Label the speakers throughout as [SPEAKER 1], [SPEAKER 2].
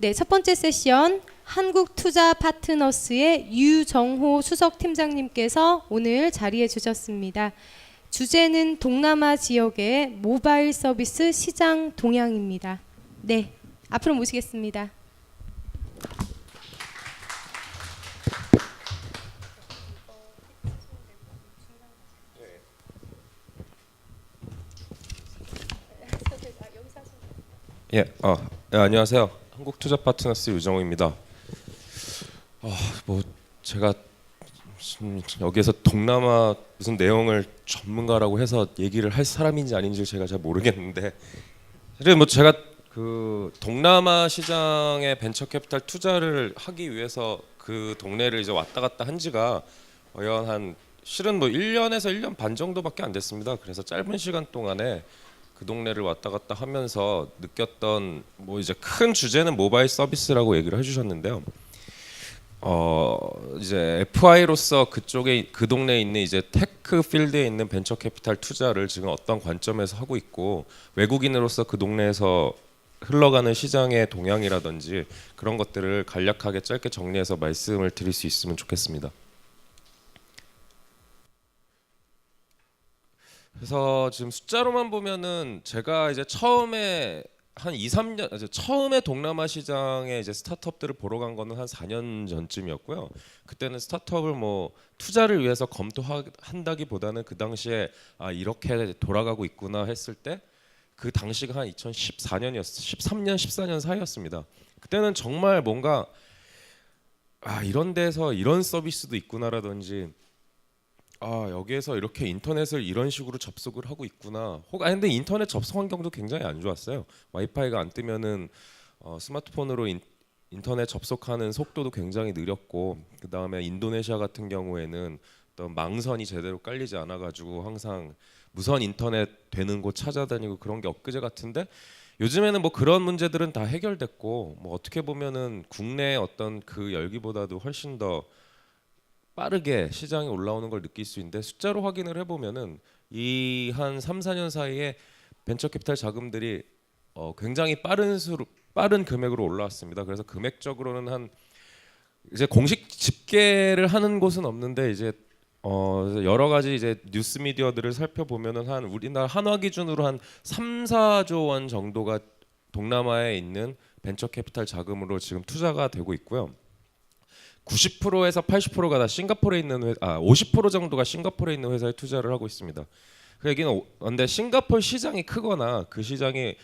[SPEAKER 1] 네, 첫 번째 세션 한국투자파트너스의 유정호 수석팀장님께서 오늘 자리해 주셨습니다. 주제는 동남아 지역의 모바일 서비스 시장 동향입니다. 네, 앞으로 모시겠습니다.
[SPEAKER 2] 예, 안녕하세요. 한국투자파트너스 유정호입니다. 뭐 제가 여기에서 동남아 무슨 내용을 전문가라고 해서 얘기를 할 사람인지 아닌지 제가 잘 모르겠는데, 사실 뭐 제가 그 동남아 시장에 벤처 캐피탈 투자를 하기 위해서 그 동네를 이제 왔다 갔다 한 지가 한 실은 뭐 1년에서 1년 반 정도밖에 안 됐습니다. 그래서 짧은 시간 동안에 그 동네를 왔다 갔다 하면서 느꼈던 뭐 이제 큰 주제는 모바일 서비스라고 얘기를 해주셨는데요. 이제 FI로서 그쪽에 그 동네에 있는 이제 테크 필드에 있는 벤처 캐피탈 투자를 지금 어떤 관점에서 하고 있고, 외국인으로서 그 동네에서 흘러가는 시장의 동향이라든지 그런 것들을 간략하게 짧게 정리해서 말씀을 드릴 수 있으면 좋겠습니다. 그래서 지금 숫자로만 보면은 제가 이제 처음에 한 2, 3년 처음에 동남아 시장에 이제 스타트업들을 보러 간 거는 한 4년 전쯤이었고요. 그때는 스타트업을 뭐 투자를 위해서 검토한다기보다는 그 당시에 이렇게 돌아가고 있구나 했을 때, 그 당시가 한 2014년이었어요. 13년, 14년 사이였습니다. 그때는 정말 뭔가 이런 데서 이런 서비스도 있구나라든지, 여기에서 이렇게 인터넷을 이런 식으로 접속을 하고 있구나. 근데 인터넷 접속 환경도 굉장히 안 좋았어요. 와이파이가 안 뜨면은 스마트폰으로 인터넷 접속하는 속도도 굉장히 느렸고, 그 다음에 인도네시아 같은 경우에는 어떤 망선이 제대로 깔리지 않아가지고 항상 무선 인터넷 되는 곳 찾아다니고 그런 게 엊그제 같은데, 요즘에는 뭐 그런 문제들은 다 해결됐고, 뭐 어떻게 보면은 국내 어떤 그 열기보다도 훨씬 더 빠르게 시장에 올라오는 걸 느낄 수 있는데, 숫자로 확인을 해보면은 이 한 3, 4년 사이에 벤처 캐피탈 자금들이 굉장히 빠른 금액으로 올라왔습니다. 그래서 금액적으로는 한 이제 공식 집계를 하는 곳은 없는데, 이제 여러 가지 이제 뉴스 미디어들을 살펴보면은 한 우리나라 한화 기준으로 한 3, 4조 원 정도가 동남아에 있는 벤처 캐피탈 자금으로 지금 투자가 되고 있고요. 90%에서 80%가 다 싱가포르에 있는 50% 정도가 싱가포르에 있는 회사에 투자를 하고 있습니다. 그 얘기는 근데 싱가포르 시장이 크거나 그 시장이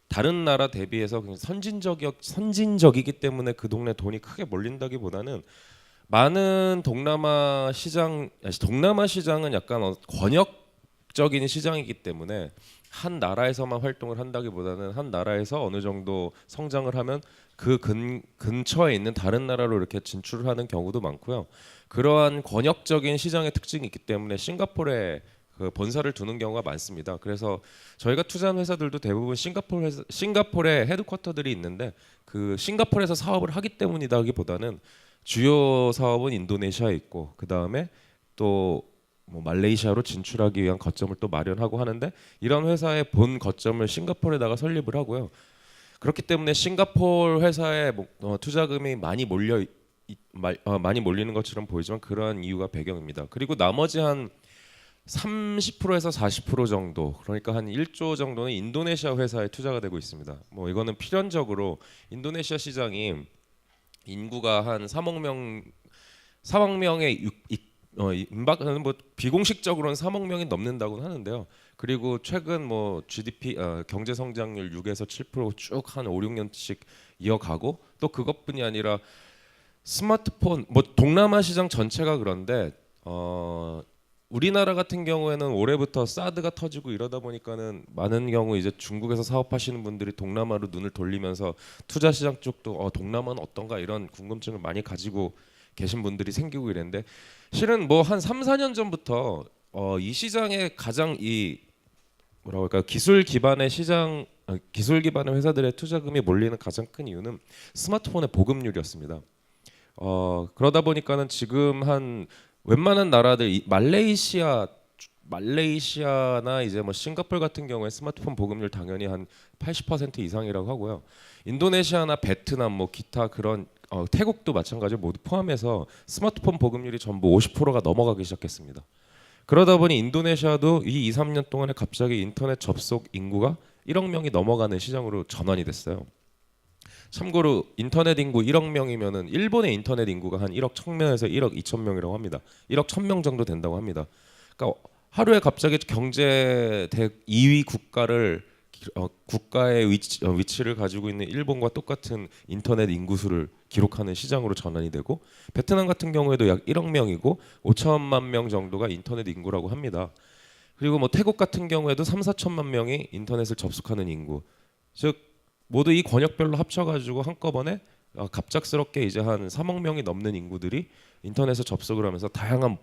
[SPEAKER 2] 다른 나라 대비해서 선진적이기 때문에 그 동네 돈이 크게 몰린다기보다는, 많은 동남아 시장은 약간 권역적인 시장이기 때문에 한 나라에서만 활동을 한다기보다는 한 나라에서 어느 정도 성장을 하면 그 근처에 있는 다른 나라로 이렇게 진출을 하는 경우도 많고요. 그러한 권역적인 시장의 특징이 있기 때문에 싱가포르에 그 본사를 두는 경우가 많습니다. 그래서 저희가 투자한 회사들도 대부분 싱가포르에 헤드쿼터들이 있는데, 그 싱가포르에서 사업을 하기 때문이다기보다는 주요 사업은 인도네시아에 있고, 그 다음에 또 뭐 말레이시아로 진출하기 위한 거점을 또 마련하고 하는데, 이런 회사의 본 거점을 싱가포르에다가 설립을 하고요. 그렇기 때문에 싱가포르 회사에 투자금이 많이 몰리는 것처럼 보이지만 그러한 이유가 배경입니다. 그리고 나머지 한 30%에서 40% 정도, 그러니까 한 1조 정도는 인도네시아 회사에 투자가 되고 있습니다. 뭐 이거는 필연적으로 인도네시아 시장이 인구가 한 3억 명의 뭐 비공식적으로는 3억 명이 넘는다고는 하는데요. 그리고 최근 뭐 GDP 경제 성장률 6에서 7%쭉 한 5, 6년씩 이어가고, 또 그것뿐이 아니라 스마트폰, 뭐 동남아 시장 전체가 그런데 우리나라 같은 경우에는 올해부터 사드가 터지고 이러다 보니까는 많은 경우 이제 중국에서 사업하시는 분들이 동남아로 눈을 돌리면서 투자 시장 쪽도 동남아는 어떤가 이런 궁금증을 많이 가지고 계신 분들이 생기고 이랬는데, 실은 뭐 한 3, 4년 전부터 이 시장에 가장 뭐라고 할까요? 기술 기반의 회사들의 투자금이 몰리는 가장 큰 이유는 스마트폰의 보급률이었습니다. 그러다 보니까는 지금 한 웬만한 나라들, 말레이시아 말레이시아나 이제 뭐 싱가포르 같은 경우에 스마트폰 보급률 당연히 한 80% 이상이라고 하고요. 인도네시아나 베트남 뭐 기타 그런 태국도 마찬가지로 모두 포함해서 스마트폰 보급률이 전부 50%가 넘어가기 시작했습니다. 그러다 보니 인도네시아도 이 2, 3년 동안에 갑자기 인터넷 접속 인구가 1억 명이 넘어가는 시장으로 전환이 됐어요. 참고로 인터넷 인구 1억 명이면은 일본의 인터넷 인구가 한 1억 1000명에서 1억 2천 명이라고 합니다. 1억 1000명 정도 된다고 합니다. 그러니까 하루에 갑자기 경제 2위 국가를 국가의 위치를 가지고 있는 일본과 똑같은 인터넷 인구수를 기록하는 시장으로 전환이 되고, 베트남 같은 경우에도 약 1억 명이고 5천만 명 정도가 인터넷 인구라고 합니다. 그리고 뭐 태국 같은 경우에도 3, 4천만 명이 인터넷을 접속하는 인구, 즉 모두 이 권역별로 합쳐가지고 한꺼번에 갑작스럽게 이제 한 3억 명이 넘는 인구들이 인터넷에 접속을 하면서 다양한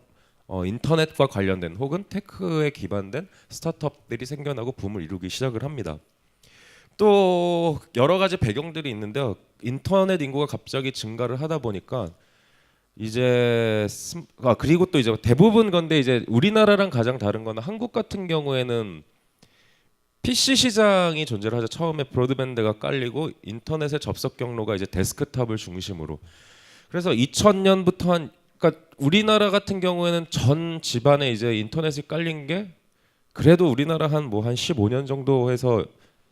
[SPEAKER 2] 인터넷과 관련된 혹은 테크에 기반된 스타트업들이 생겨나고 붐을 이루기 시작을 합니다. 또 여러 가지 배경들이 있는데요. 인터넷 인구가 갑자기 증가를 하다 보니까 이제 그리고 또 이제 대부분 건데 이제 우리나라랑 가장 다른 거는 한국 같은 경우에는 PC 시장이 존재를 하죠. 처음에 브로드밴드가 깔리고 인터넷의 접속 경로가 이제 데스크탑을 중심으로. 그래서 2000년부터 그러니까 우리나라 같은 경우에는 전 집안에 이제 인터넷이 깔린 게 그래도 우리나라 한 15년 정도 해서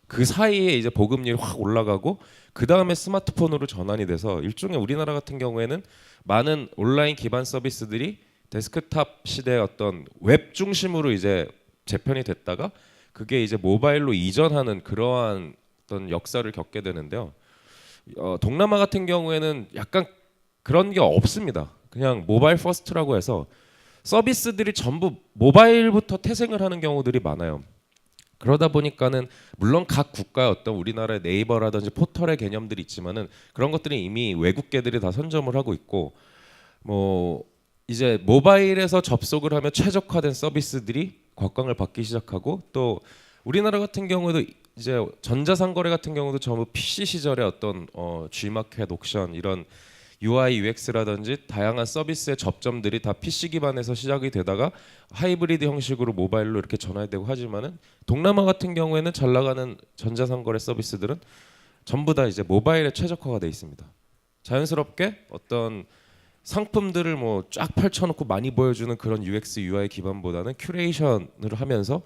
[SPEAKER 2] 그 사이에 이제 보급률이 확 올라가고 그 다음에 스마트폰으로 전환이 돼서 일종의 우리나라 같은 경우에는 많은 온라인 기반 서비스들이 데스크탑 시대의 어떤 웹 중심으로 이제 재편이 됐다가 그게 이제 모바일로 이전하는 그러한 어떤 역사를 겪게 되는데요. 동남아 같은 경우에는 약간 그런 게 없습니다. 그냥 모바일 퍼스트라고 해서 서비스들이 전부 모바일부터 태생을 하는 경우들이 많아요. 그러다 보니까는 물론 각 국가의 어떤 우리나라의 네이버라든지 포털의 개념들이 있지만은 그런 것들이 이미 외국계들이 다 선점을 하고 있고, 뭐 이제 모바일에서 접속을 하면 최적화된 서비스들이 곽광을 받기 시작하고, 또 우리나라 같은 경우에도 이제 전자상거래 같은 경우도 전부 PC 시절의 어떤 G마켓, 옥션 이런 UI, UX라든지 다양한 서비스의 접점들이 다 PC 기반에서 시작이 되다가 하이브리드 형식으로 모바일로 이렇게 전환되고 하지만은 동남아 같은 경우에는 잘 나가는 전자상거래 서비스들은 전부 다 이제 모바일에 최적화가 돼 있습니다. 자연스럽게 어떤 상품들을 뭐 쫙 펼쳐놓고 많이 보여주는 그런 UX, UI 기반보다는 큐레이션을 하면서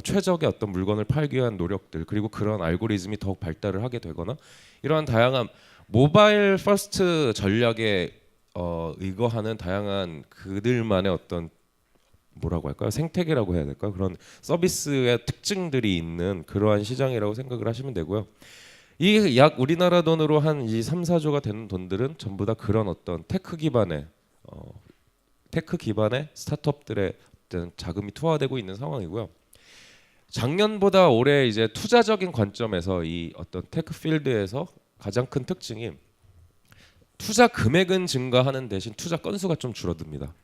[SPEAKER 2] 최적의 어떤 물건을 팔기 위한 노력들, 그리고 그런 알고리즘이 더욱 발달을 하게 되거나 이러한 다양한 모바일 퍼스트 전략에 의거하는 다양한 그들만의 어떤 뭐라고 할까요? 생태계라고 해야 될까요? 그런 서비스의 특징들이 있는 그러한 시장이라고 생각을 하시면 되고요. 이 약 우리나라 돈으로 한 3, 4조가 되는 돈들은 전부 다 그런 어떤 테크 기반의 스타트업들의 어떤 자금이 투하되고 있는 상황이고요. 작년보다 올해 이제 투자적인 관점에서 이 어떤 테크 필드에서 가장 큰 특징이 투자 금액은 증가하는 대신 투자 건수가 좀 줄어듭니다.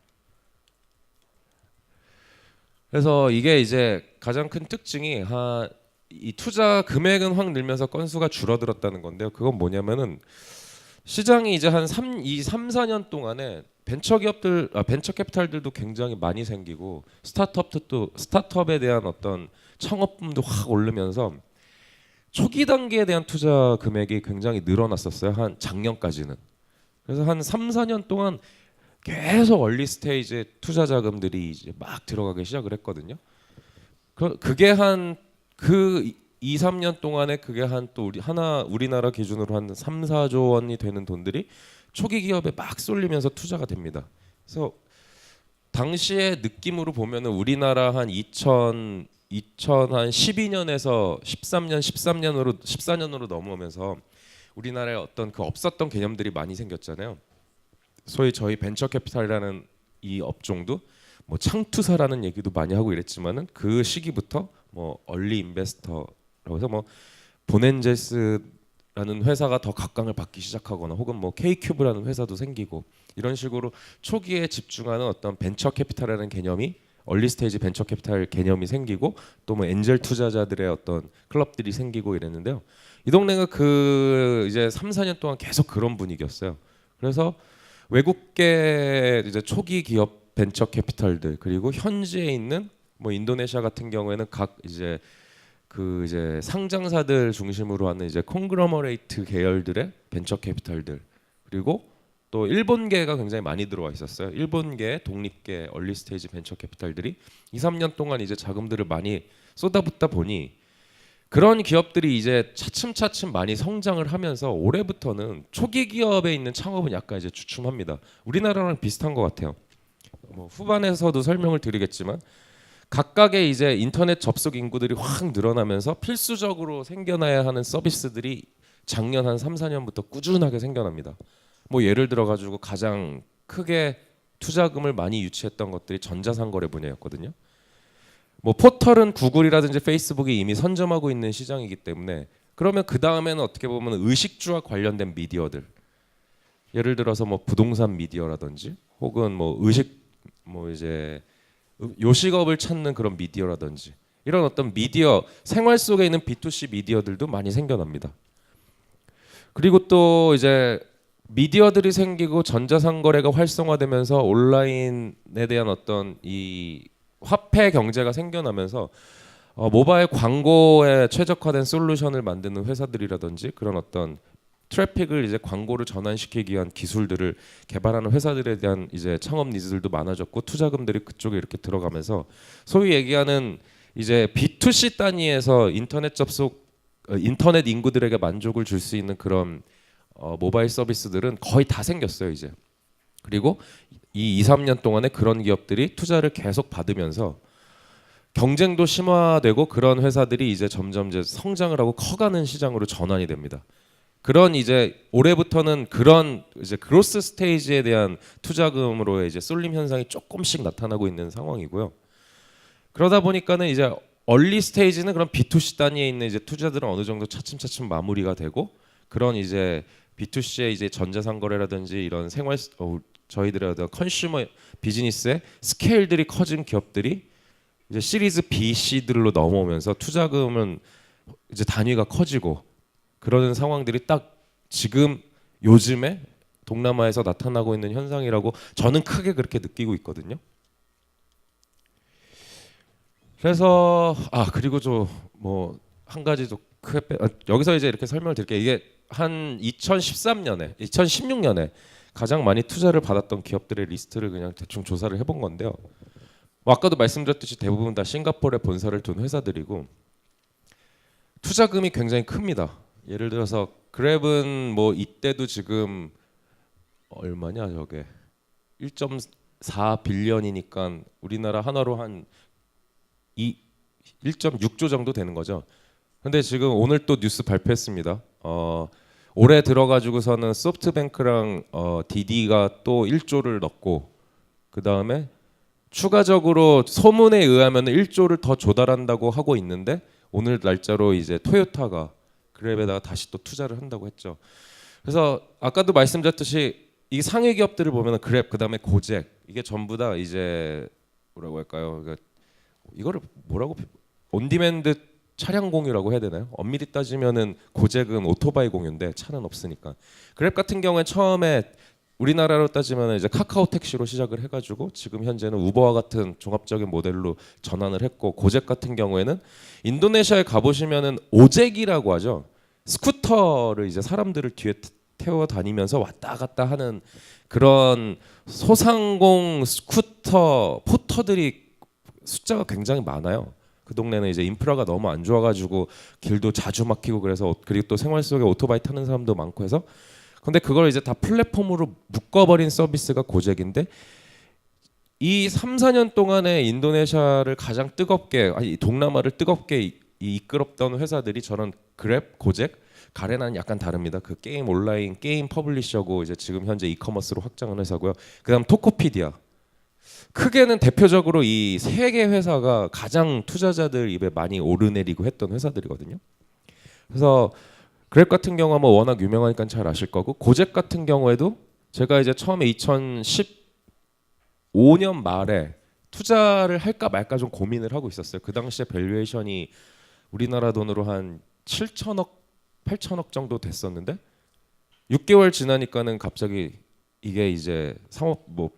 [SPEAKER 2] 그래서 이게 이제 가장 큰 특징이 이 투자 금액은 확 늘면서 건수가 줄어들었다는 건데요. 그건 뭐냐면은 시장이 이제 한 3, 4년 동안에 벤처 캐피탈들도 굉장히 많이 생기고 스타트업에 대한 어떤 창업붐도 확 오르면서 초기 단계에 대한 투자 금액이 굉장히 늘어났었어요. 한 작년까지는. 그래서 한 3, 4년 동안 계속 얼리 스테이지 투자 자금들이 이제 막 들어가기 시작을 했거든요. 그게 한 2, 3년 동안에 그게 한 또 우리나라 기준으로 한 3, 4조 원이 되는 돈들이 초기 기업에 막 쏠리면서 투자가 됩니다. 그래서 당시의 느낌으로 보면은 우리나라 한 2012년에서 14년으로 넘어오면서 우리나라에 어떤 그 없었던 개념들이 많이 생겼잖아요. 소위 저희 벤처 캐피탈이라는 이 업종도 뭐 창투사라는 얘기도 많이 하고 이랬지만은 그 시기부터 뭐 얼리 인베스터라고 해서 뭐 보넨젤스라는 회사가 더 각광을 받기 시작하거나 혹은 뭐 K큐브라는 회사도 생기고 이런 식으로 초기에 집중하는 어떤 벤처 캐피탈이라는 개념이 얼리 스테이지 벤처 캐피탈 개념이 생기고 또 뭐 엔젤 투자자들의 어떤 클럽들이 생기고 이랬는데요. 이 동네가 그 이제 3, 4년 동안 계속 그런 분위기였어요. 그래서 외국계 이제 초기 기업 벤처 캐피탈들 그리고 현지에 있는 뭐 인도네시아 같은 경우에는 각 이제 그 이제 상장사들 중심으로 하는 이제 콩그로머레이트 계열들의 벤처 캐피탈들, 그리고 또 일본계가 굉장히 많이 들어와 있었어요. 일본계 독립계 얼리 스테이지 벤처 캐피탈들이 2, 3년 동안 이제 자금들을 많이 쏟아붓다 보니 그런 기업들이 이제 차츰차츰 많이 성장을 하면서 올해부터는 초기 기업에 있는 창업은 약간 이제 주춤합니다. 우리나라랑 비슷한 것 같아요. 뭐 후반에서도 설명을 드리겠지만 각각의 이제 인터넷 접속 인구들이 확 늘어나면서 필수적으로 생겨나야 하는 서비스들이 작년 한 3, 4년부터 꾸준하게 생겨납니다. 뭐 예를 들어 가지고 가장 크게 투자금을 많이 유치했던 것들이 전자상거래 분야였거든요. 뭐 포털은 구글이라든지 페이스북이 이미 선점하고 있는 시장이기 때문에, 그러면 그 다음에는 어떻게 보면 의식주와 관련된 미디어들, 예를 들어서 뭐 부동산 미디어라든지 혹은 뭐 의식 뭐 이제 요식업을 찾는 그런 미디어라든지 이런 어떤 미디어 생활 속에 있는 B2C 미디어들도 많이 생겨납니다. 그리고 또 이제 미디어들이 생기고 전자상거래가 활성화되면서 온라인에 대한 어떤 이 화폐 경제가 생겨나면서 모바일 광고에 최적화된 솔루션을 만드는 회사들이라든지 그런 어떤 트래픽을 이제 광고를 전환시키기 위한 기술들을 개발하는 회사들에 대한 이제 창업 니즈들도 많아졌고 투자금들이 그쪽에 이렇게 들어가면서 소위 얘기하는 이제 B2C 단위에서 인터넷 접속 인터넷 인구들에게 만족을 줄 수 있는 그런 모바일 서비스들은 거의 다 생겼어요 이제. 그리고 이 2, 3년 동안에 그런 기업들이 투자를 계속 받으면서 경쟁도 심화되고 그런 회사들이 이제 점점 이제 성장을 하고 커가는 시장으로 전환이 됩니다. 그런 이제 올해부터는 그런 이제 그로스 스테이지에 대한 투자금으로 이제 쏠림 현상이 조금씩 나타나고 있는 상황이고요. 그러다 보니까는 이제 얼리 스테이지는 그런 B2C 단위에 있는 이제 투자들은 어느 정도 차츰차츰 마무리가 되고 그런 이제 B2C의 이제 전자상거래라든지 이런 생활 저희들의 어떤 컨슈머 비즈니스의 스케일들이 커진 기업들이 이제 시리즈 B, C들로 넘어오면서 투자금은 이제 단위가 커지고 그러는 상황들이 딱 지금 요즘에 동남아에서 나타나고 있는 현상이라고 저는 크게 그렇게 느끼고 있거든요. 그래서 그리고 좀 뭐 한 가지 좀 크게 여기서 이제 이렇게 설명을 드릴게요. 이게 한 2013년에 2016년에 가장 많이 투자를 받았던 기업들의 리스트를 그냥 대충 조사를 해본 건데요. 뭐 아까도 말씀드렸듯이 대부분 다 싱가포르에 본사를 둔 회사들이고 투자금이 굉장히 큽니다. 예를 들어서 그랩은 뭐 이때도 지금 얼마냐 저게 1.4 빌리언이니까 우리나라 하나로 한 1.6조 정도 되는 거죠. 근데 지금 오늘 또 뉴스 발표했습니다. 올해 들어가지고서는 소프트뱅크랑 디디가 또 1조를 넣고 그 다음에 추가적으로 소문에 의하면 1조를 더 조달한다고 하고 있는데 오늘 날짜로 이제 토요타가 그랩에다가 다시 또 투자를 한다고 했죠. 그래서 아까도 말씀드렸듯이 이 상위 기업들을 보면 그랩 그다음에 고잭 이게 전부 다 이제 뭐라고 할까요? 그러니까 이거를 뭐라고 온디맨드 차량 공유라고 해야 되나요? 엄밀히 따지면은 고잭은 오토바이 공유인데 차는 없으니까. 그랩 같은 경우에 처음에 우리나라로 따지면 이제 카카오 택시로 시작을 해가지고 지금 현재는 우버와 같은 종합적인 모델로 전환을 했고 고잭 같은 경우에는 인도네시아에 가보시면은 오잭이라고 하죠. 스쿠터를 이제 사람들을 뒤에 태워 다니면서 왔다 갔다 하는 그런 소상공 스쿠터 포터들이 숫자가 굉장히 많아요. 그 동네는 이제 인프라가 너무 안 좋아가지고 길도 자주 막히고 그래서 그리고 또 생활 속에 오토바이 타는 사람도 많고 해서 근데 그걸 이제 다 플랫폼으로 묶어버린 서비스가 고잭인데 이 3, 4년 동안에 인도네시아를 가장 뜨겁게 동남아를 뜨겁게 이끌었던 회사들이 저는 그랩, 고잭, 가레나는 약간 다릅니다. 그 게임 온라인 게임 퍼블리셔고 이제 지금 현재 이커머스로 확장한 회사고요. 그다음 토코피디아. 크게는 대표적으로 이 세 개 회사가 가장 투자자들 입에 많이 오르내리고 했던 회사들이거든요. 그래서 그랩 같은 경우는 뭐 워낙 유명하니까 잘 아실 거고 고잭 같은 경우에도 제가 이제 처음에 2015년 말에 투자를 할까 말까 좀 고민을 하고 있었어요. 그 당시에 밸류에이션이 우리나라 돈으로 한 7천억, 8천억 정도 됐었는데 6개월 지나니까는 갑자기 이게 이제 상업 뭐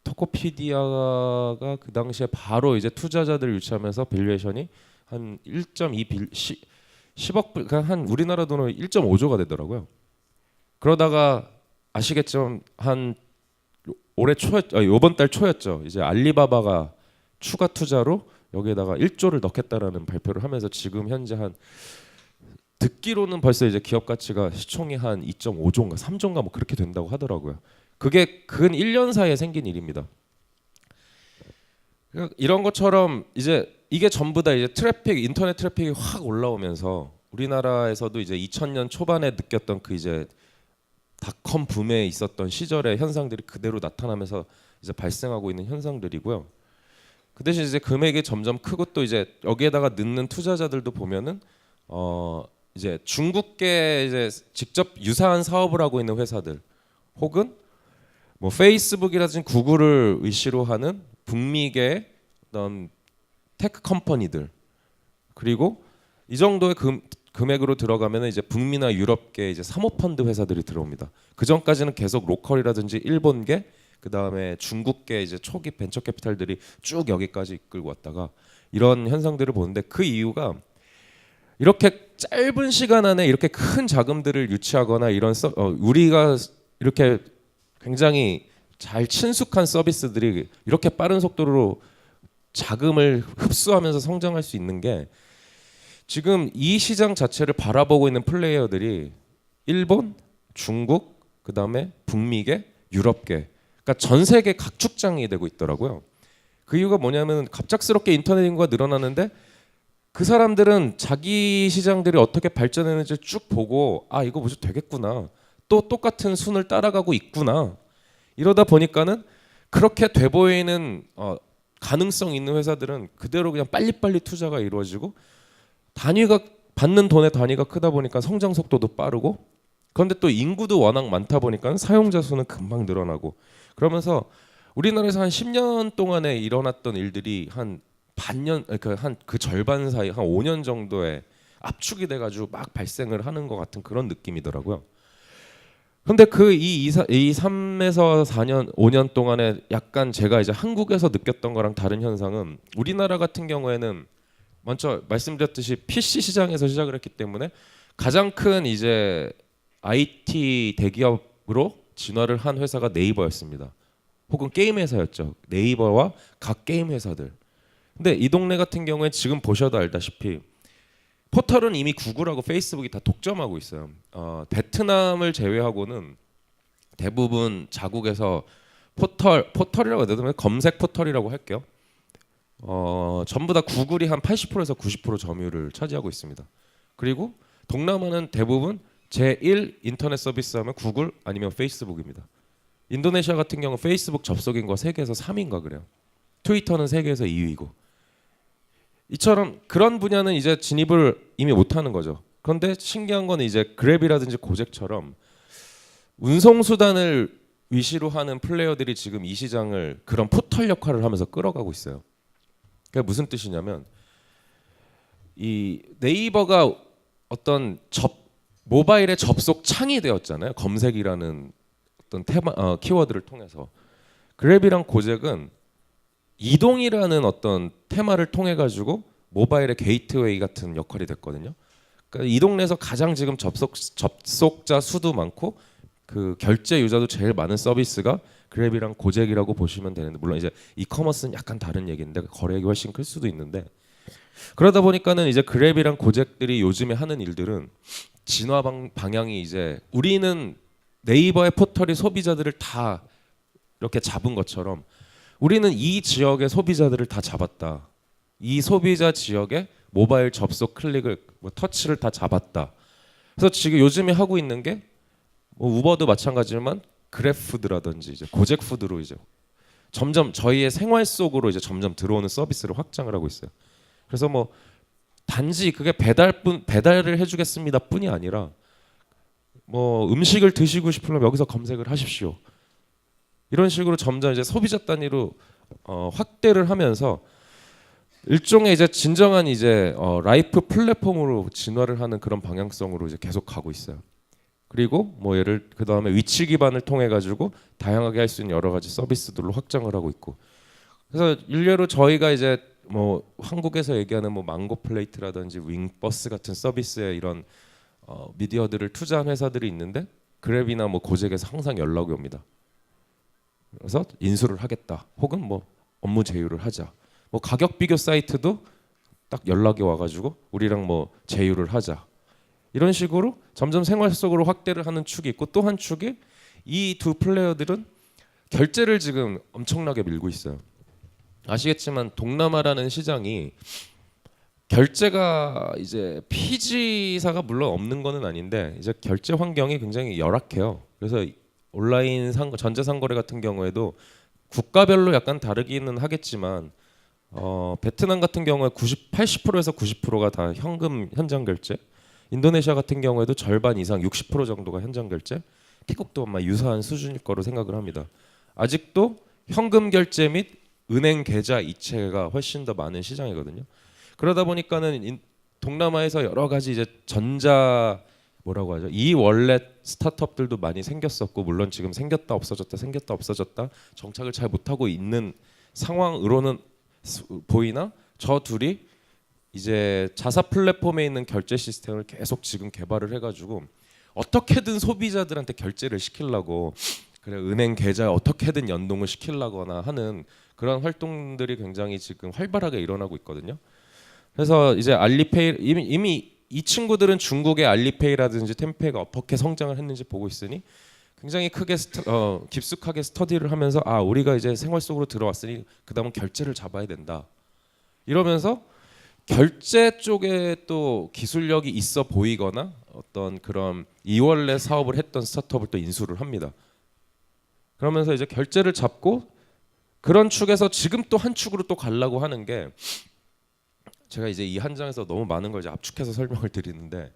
[SPEAKER 2] 토코피디아가 그 당시에 바로 이제 투자자들 유치하면서 밸류에이션이 한 10억 불, 그러니까 한 우리나라 돈으로 1.5조가 되더라고요. 그러다가 아시겠지만 한 올해 이번 달 초였죠. 이제 알리바바가 추가 투자로 여기에다가 1조를 넣겠다라는 발표를 하면서 지금 현재 한 듣기로는 벌써 이제 기업 가치가 시총이 한 2.5조인가 3조인가 뭐 그렇게 된다고 하더라고요. 그게 근 1년 사이에 생긴 일입니다. 이런 것처럼 이제 이게 전부 다 이제 인터넷 트래픽이 확 올라오면서 우리나라에서도 이제 2000년 초반에 느꼈던 그 이제 닷컴 붐에 있었던 시절의 현상들이 그대로 나타나면서 이제 발생하고 있는 현상들이고요. 그 대신 이제 금액이 점점 크고 또 이제 여기에다가 넣는 투자자들도 보면은 이제 중국계 이제 직접 유사한 사업을 하고 있는 회사들 혹은 뭐 페이스북이라든지 구글을 위시로 하는 북미계 어떤 테크 컴퍼니들 그리고 이 정도의 금액으로 들어가면 이제 북미나 유럽계 이제 사모펀드 회사들이 들어옵니다. 그 전까지는 계속 로컬이라든지 일본계 그 다음에 중국계 이제 초기 벤처 캐피탈들이 쭉 여기까지 이끌고 왔다가 이런 현상들을 보는데 그 이유가 이렇게 짧은 시간 안에 이렇게 큰 자금들을 유치하거나 이런 우리가 이렇게 굉장히 잘 친숙한 서비스들이 이렇게 빠른 속도로 자금을 흡수하면서 성장할 수 있는 게 지금 이 시장 자체를 바라보고 있는 플레이어들이 일본, 중국, 그 다음에 북미계, 유럽계, 그러니까 전 세계 각축장이 되고 있더라고요. 그 이유가 뭐냐면 갑작스럽게 인터넷 인구가 늘어나는데 그 사람들은 자기 시장들이 어떻게 발전했는지 쭉 보고 아 이거 뭐지 되겠구나 또 똑같은 순을 따라가고 있구나 이러다 보니까는 그렇게 돼 보이는 가능성 있는 회사들은 그대로 그냥 빨리빨리 투자가 이루어지고 단위가 받는 돈의 단위가 크다 보니까 성장 속도도 빠르고 그런데 또 인구도 워낙 많다 보니까 사용자 수는 금방 늘어나고 그러면서 우리나라에서 한 10년 동안에 일어났던 일들이 한 반년 그 절반 사이 한 5년 정도에 압축이 돼가지고 막 발생을 하는 것 같은 그런 느낌이더라고요. 근데 그 이 3에서 4년 5년 동안에 약간 제가 이제 한국에서 느꼈던 거랑 다른 현상은 우리나라 같은 경우에는 먼저 말씀드렸듯이 PC 시장에서 시작을 했기 때문에 가장 큰 이제 IT 대기업으로 진화를 한 회사가 네이버였습니다. 혹은 게임 회사였죠. 네이버와 각 게임 회사들. 근데 이 동네 같은 경우에 지금 보셔도 알다시피 포털은 이미 구글하고 페이스북이 다 독점하고 있어요. 베트남을 제외하고는 대부분 자국에서 포털이라고 해야 되나 검색 포털이라고 할게요. 전부 다 구글이 한 80%에서 90% 점유율을 차지하고 있습니다. 그리고 동남아는 대부분 제1 인터넷 서비스 하면 구글 아니면 페이스북입니다. 인도네시아 같은 경우 페이스북 접속 인구가 세계에서 3위인가 그래요. 트위터는 세계에서 2위고. 이처럼 그런 분야는 이제 진입을 이미 못하는 거죠. 그런데 신기한 건 이제 그랩이라든지 고젝처럼 운송 수단을 위시로 하는 플레이어들이 지금 이 시장을 그런 포털 역할을 하면서 끌어가고 있어요. 그게 무슨 뜻이냐면 이 네이버가 어떤 모바일의 접속 창이 되었잖아요. 검색이라는 어떤 키워드를 통해서 그랩이랑 고젝은 이동이라는 어떤 테마를 통해 가지고 모바일의 게이트웨이 같은 역할이 됐거든요. 그러니까 이 동네에서 가장 지금 접속자 수도 많고 그 결제 유저도 제일 많은 서비스가 그랩이랑 고젝이라고 보시면 되는데 물론 이제 이커머스는 약간 다른 얘기인데 거래액이 훨씬 클 수도 있는데 그러다 보니까는 이제 그랩이랑 고젝들이 요즘에 하는 일들은 진화 방향이 이제 우리는 네이버의 포털이 소비자들을 다 이렇게 잡은 것처럼 우리는 이 지역의 소비자들을 다 잡았다. 이 소비자 지역의 모바일 접속 클릭을 터치를 다 잡았다. 그래서 지금 요즘에 하고 있는 게 우버도 마찬가지지만 그랩푸드라든지 이제 고젝푸드로 이제 점점 저희의 생활 속으로 이제 점점 들어오는 서비스를 확장을 하고 있어요. 그래서 뭐 단지 그게 배달을 해주겠습니다 뿐이 아니라 뭐 음식을 드시고 싶으면 여기서 검색을 하십시오. 이런 식으로 점점 이제 소비자 단위로 확대를 하면서 일종의 이제 진정한 이제 라이프 플랫폼으로 진화를 하는 그런 방향성으로 이제 계속 가고 있어요. 그리고 뭐 예를 그 다음에 위치 기반을 통해 가지고 다양하게 할 수 있는 여러 가지 서비스들로 확장을 하고 있고. 그래서 일례로 저희가 이제 뭐 한국에서 얘기하는 뭐 망고 플레이트라든지 윙버스 같은 서비스에 이런 미디어들을 투자한 회사들이 있는데 그랩이나 뭐 고잭에서 항상 연락이 옵니다. 그래서 인수를 하겠다, 혹은 뭐 업무 제휴를 하자. 뭐 가격 비교 사이트도 딱 연락이 와가지고 우리랑 뭐 제휴를 하자. 이런 식으로 점점 생활 속으로 확대를 하는 축이 있고, 또 한 축이 이 두 플레이어들은 결제를 지금 엄청나게 밀고 있어요. 아시겠지만 동남아라는 시장이 결제가 이제 피지사가 물론 없는 거는 아닌데 이제 결제 환경이 굉장히 열악해요. 그래서 온라인 전자 상거래 같은 경우에도 국가별로 약간 다르기는 하겠지만 베트남 같은 경우에 80%에서 90%가 다 현금 현장 결제, 인도네시아 같은 경우에도 절반 이상 60% 정도가 현장 결제, 태국도 아마 유사한 수준일 거로 생각을 합니다. 아직도 현금 결제 및 은행 계좌 이체가 훨씬 더 많은 시장이거든요. 그러다 보니까는 동남아에서 여러 가지 이제 전자 뭐라고 하죠? 이 월렛 스타트업들도 많이 생겼었고, 물론 지금 생겼다 없어졌다 생겼다 없어졌다 정착을 잘 못하고 있는 상황으로는 보이나, 저 둘이 이제 자사 플랫폼에 있는 결제 시스템을 계속 지금 개발을 해가지고 어떻게든 소비자들한테 결제를 시키려고, 그래 은행 계좌에 어떻게든 연동을 시키려거나 하는 그런 활동들이 굉장히 지금 활발하게 일어나고 있거든요. 그래서 이제 알리페이 이미 이 친구들은 중국의 알리페이라든지 템페이가 어떻게 성장을 했는지 보고 있으니 굉장히 크게 깊숙하게 스터디를 하면서, 아 우리가 이제 생활 속으로 들어왔으니 그 다음은 결제를 잡아야 된다 이러면서 결제 쪽에 또 기술력이 있어 보이거나 어떤 그런 이월렛 사업을 했던 스타트업을 또 인수를 합니다. 그러면서 이제 결제를 잡고 그런 축에서 지금 또 한 축으로 또 가려고 하는 게, 제가 이제 이 한 장에서 너무 많은 걸 이제 압축해서 설명을 드리는데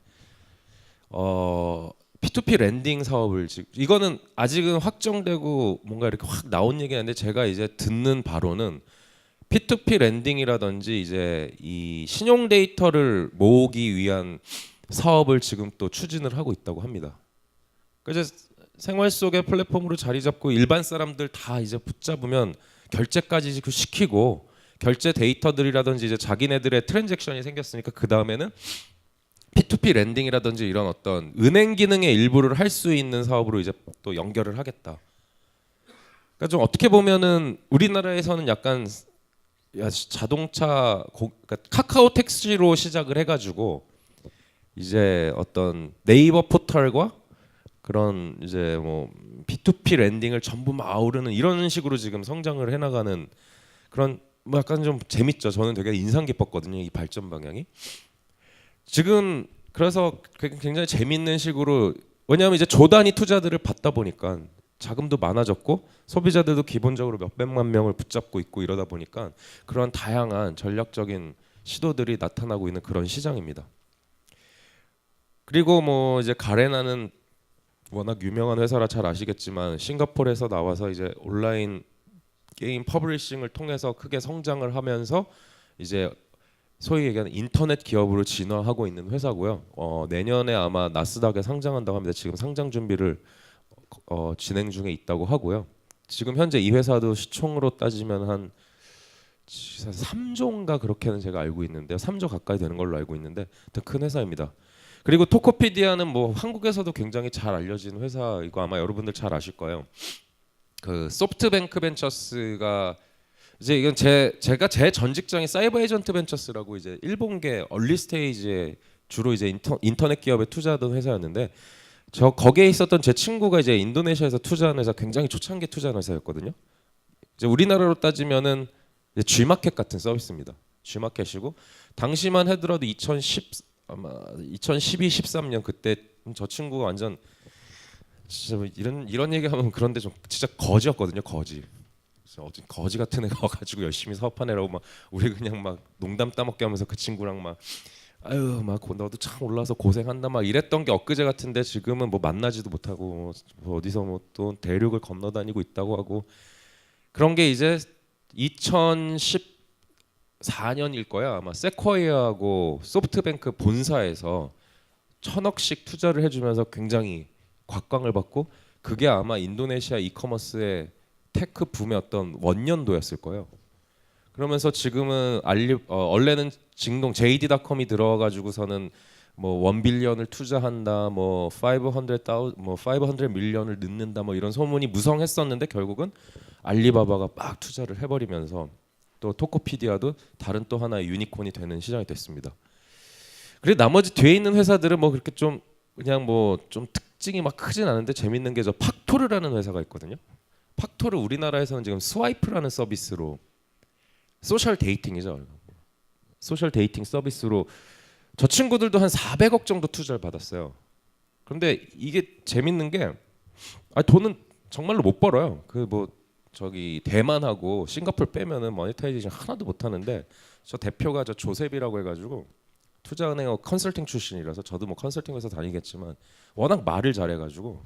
[SPEAKER 2] P2P 랜딩 사업을 지금, 이거는 아직은 확정되고 뭔가 이렇게 확 나온 얘기는 아닌데 제가 이제 듣는 바로는 P2P 랜딩이라든지 이제 이 신용 데이터를 모으기 위한 사업을 지금 또 추진을 하고 있다고 합니다. 그래서 생활 속의 플랫폼으로 자리 잡고 일반 사람들 다 이제 붙잡으면 결제까지 시키고, 결제 데이터들이라든지 이제 자기네들의 트랜잭션이 생겼으니까 그 다음에는 P2P 랜딩이라든지 이런 어떤 은행 기능의 일부를 할 수 있는 사업으로 이제 또 연결을 하겠다. 그러니까 좀 어떻게 보면은 우리나라에서는 약간 자동차 그러니까 카카오 택시로 시작을 해가지고 이제 어떤 네이버 포털과 그런 이제 뭐 P2P 랜딩을 전부 막 아우르는 이런 식으로 지금 성장을 해나가는 그런, 뭐 약간 좀 재밌죠. 저는 되게 인상 깊었거든요, 이 발전 방향이. 지금 그래서 굉장히 재밌는 식으로, 왜냐하면 이제 조단위 투자들을 받다 보니까 자금도 많아졌고 소비자들도 기본적으로 몇백만 명을 붙잡고 있고 이러다 보니까 그런 다양한 전략적인 시도들이 나타나고 있는 그런 시장입니다. 그리고 뭐 이제 가레나는 워낙 유명한 회사라 잘 아시겠지만 싱가포르에서 나와서 이제 온라인 게임 퍼블리싱을 통해서 크게 성장을 하면서 이제 소위 얘기하는 인터넷 기업으로 진화하고 있는 회사고요. 내년에 아마 나스닥에 상장한다고 합니다. 지금 상장 준비를 진행 중에 있다고 하고요. 지금 현재 이 회사도 시총으로 따지면 한 3조인가 그렇게는 제가 알고 있는데요. 3조 가까이 되는 걸로 알고 있는데 더 큰 회사입니다. 그리고 토코피디아는 뭐 한국에서도 굉장히 잘 알려진 회사, 이거 아마 여러분들 잘 아실 거예요. 그 소프트뱅크 벤처스가 이제 이건 제가 제 전 직장이 사이버 에이전트 벤처스라고 이제 일본계 얼리 스테이지에 주로 이제 인터넷 기업에 투자하던 회사였는데, 저 거기에 있었던 제 친구가 이제 인도네시아에서 투자한 회사, 굉장히 초창기 투자한 회사였거든요. 이제 우리나라로 따지면은 G마켓 같은 서비스입니다. G마켓이고 당시만 해더라도 2012, 13년 그때 저 친구가 완전 진짜 뭐 이런 얘기하면 그런데 좀 진짜 거지였거든요. 거지. 거지 같은 애가 와가지고 열심히 사업한 애라고 막 우리 그냥 막 농담 따먹게 하면서 그 친구랑 막 아유 막 너도 참 올라서 고생한다 막 이랬던 게 엊그제 같은데, 지금은 뭐 만나지도 못하고 뭐 어디서 뭐 또 대륙을 건너다니고 있다고 하고, 그런 게 이제 2014년일 거야 아마. 세쿼이아하고 소프트뱅크 본사에서 1,000억씩 투자를 해주면서 굉장히 곽광을 받고 그게 아마 인도네시아 이커머스의 테크 붐의 어떤 원년도였을 거예요. 그러면서 지금은 원래는 징동 JD.com이 들어가지고서는 뭐 1빌리언을 투자한다, 뭐 500 밀리언을 넣는다, 뭐 이런 소문이 무성했었는데 결국은 알리바바가 막 투자를 해버리면서 또 토코피디아도 다른 또 하나의 유니콘이 되는 시장이 됐습니다. 그리고 나머지 뒤에 있는 회사들은 뭐 그렇게 좀 그냥 뭐 좀 특징이 막 크진 않은데 재밌는 게 저 팍토르라는 회사가 있거든요. 팍토르 우리나라에서는 지금 스와이프라는 서비스로 소셜 데이팅이죠. 소셜 데이팅 서비스로 저 친구들도 한 400억 정도 투자를 받았어요. 그런데 이게 재밌는 게 돈은 정말로 못 벌어요. 그 뭐 저기 대만하고 싱가포르 빼면은 모니타이제이션 하나도 못 하는데 저 대표가 저 조셉이라고 해가지고 투자은행 컨설팅 출신이라서 저도 뭐 컨설팅 회사 다니겠지만 워낙 말을 잘해가지고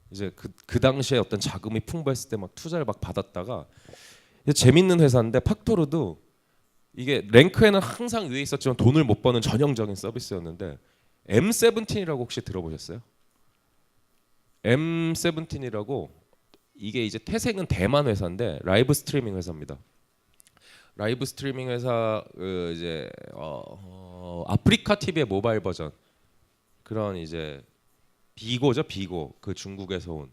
[SPEAKER 2] 이제 그 당시에 어떤 자금이 풍부했을 때 막 투자를 막 받았다가 재밌는 회사인데 팍토르도 이게 랭크에는 항상 위에 있었지만 돈을 못 버는 전형적인 서비스였는데 M17이라고 혹시 들어보셨어요? M17이라고 이게 이제 태생은 대만 회사인데 라이브 스트리밍 회사입니다. 라이브 스트리밍 회사 이제 아프리카 TV의 모바일 버전 그런 이제 비고죠 비고 그 중국에서 온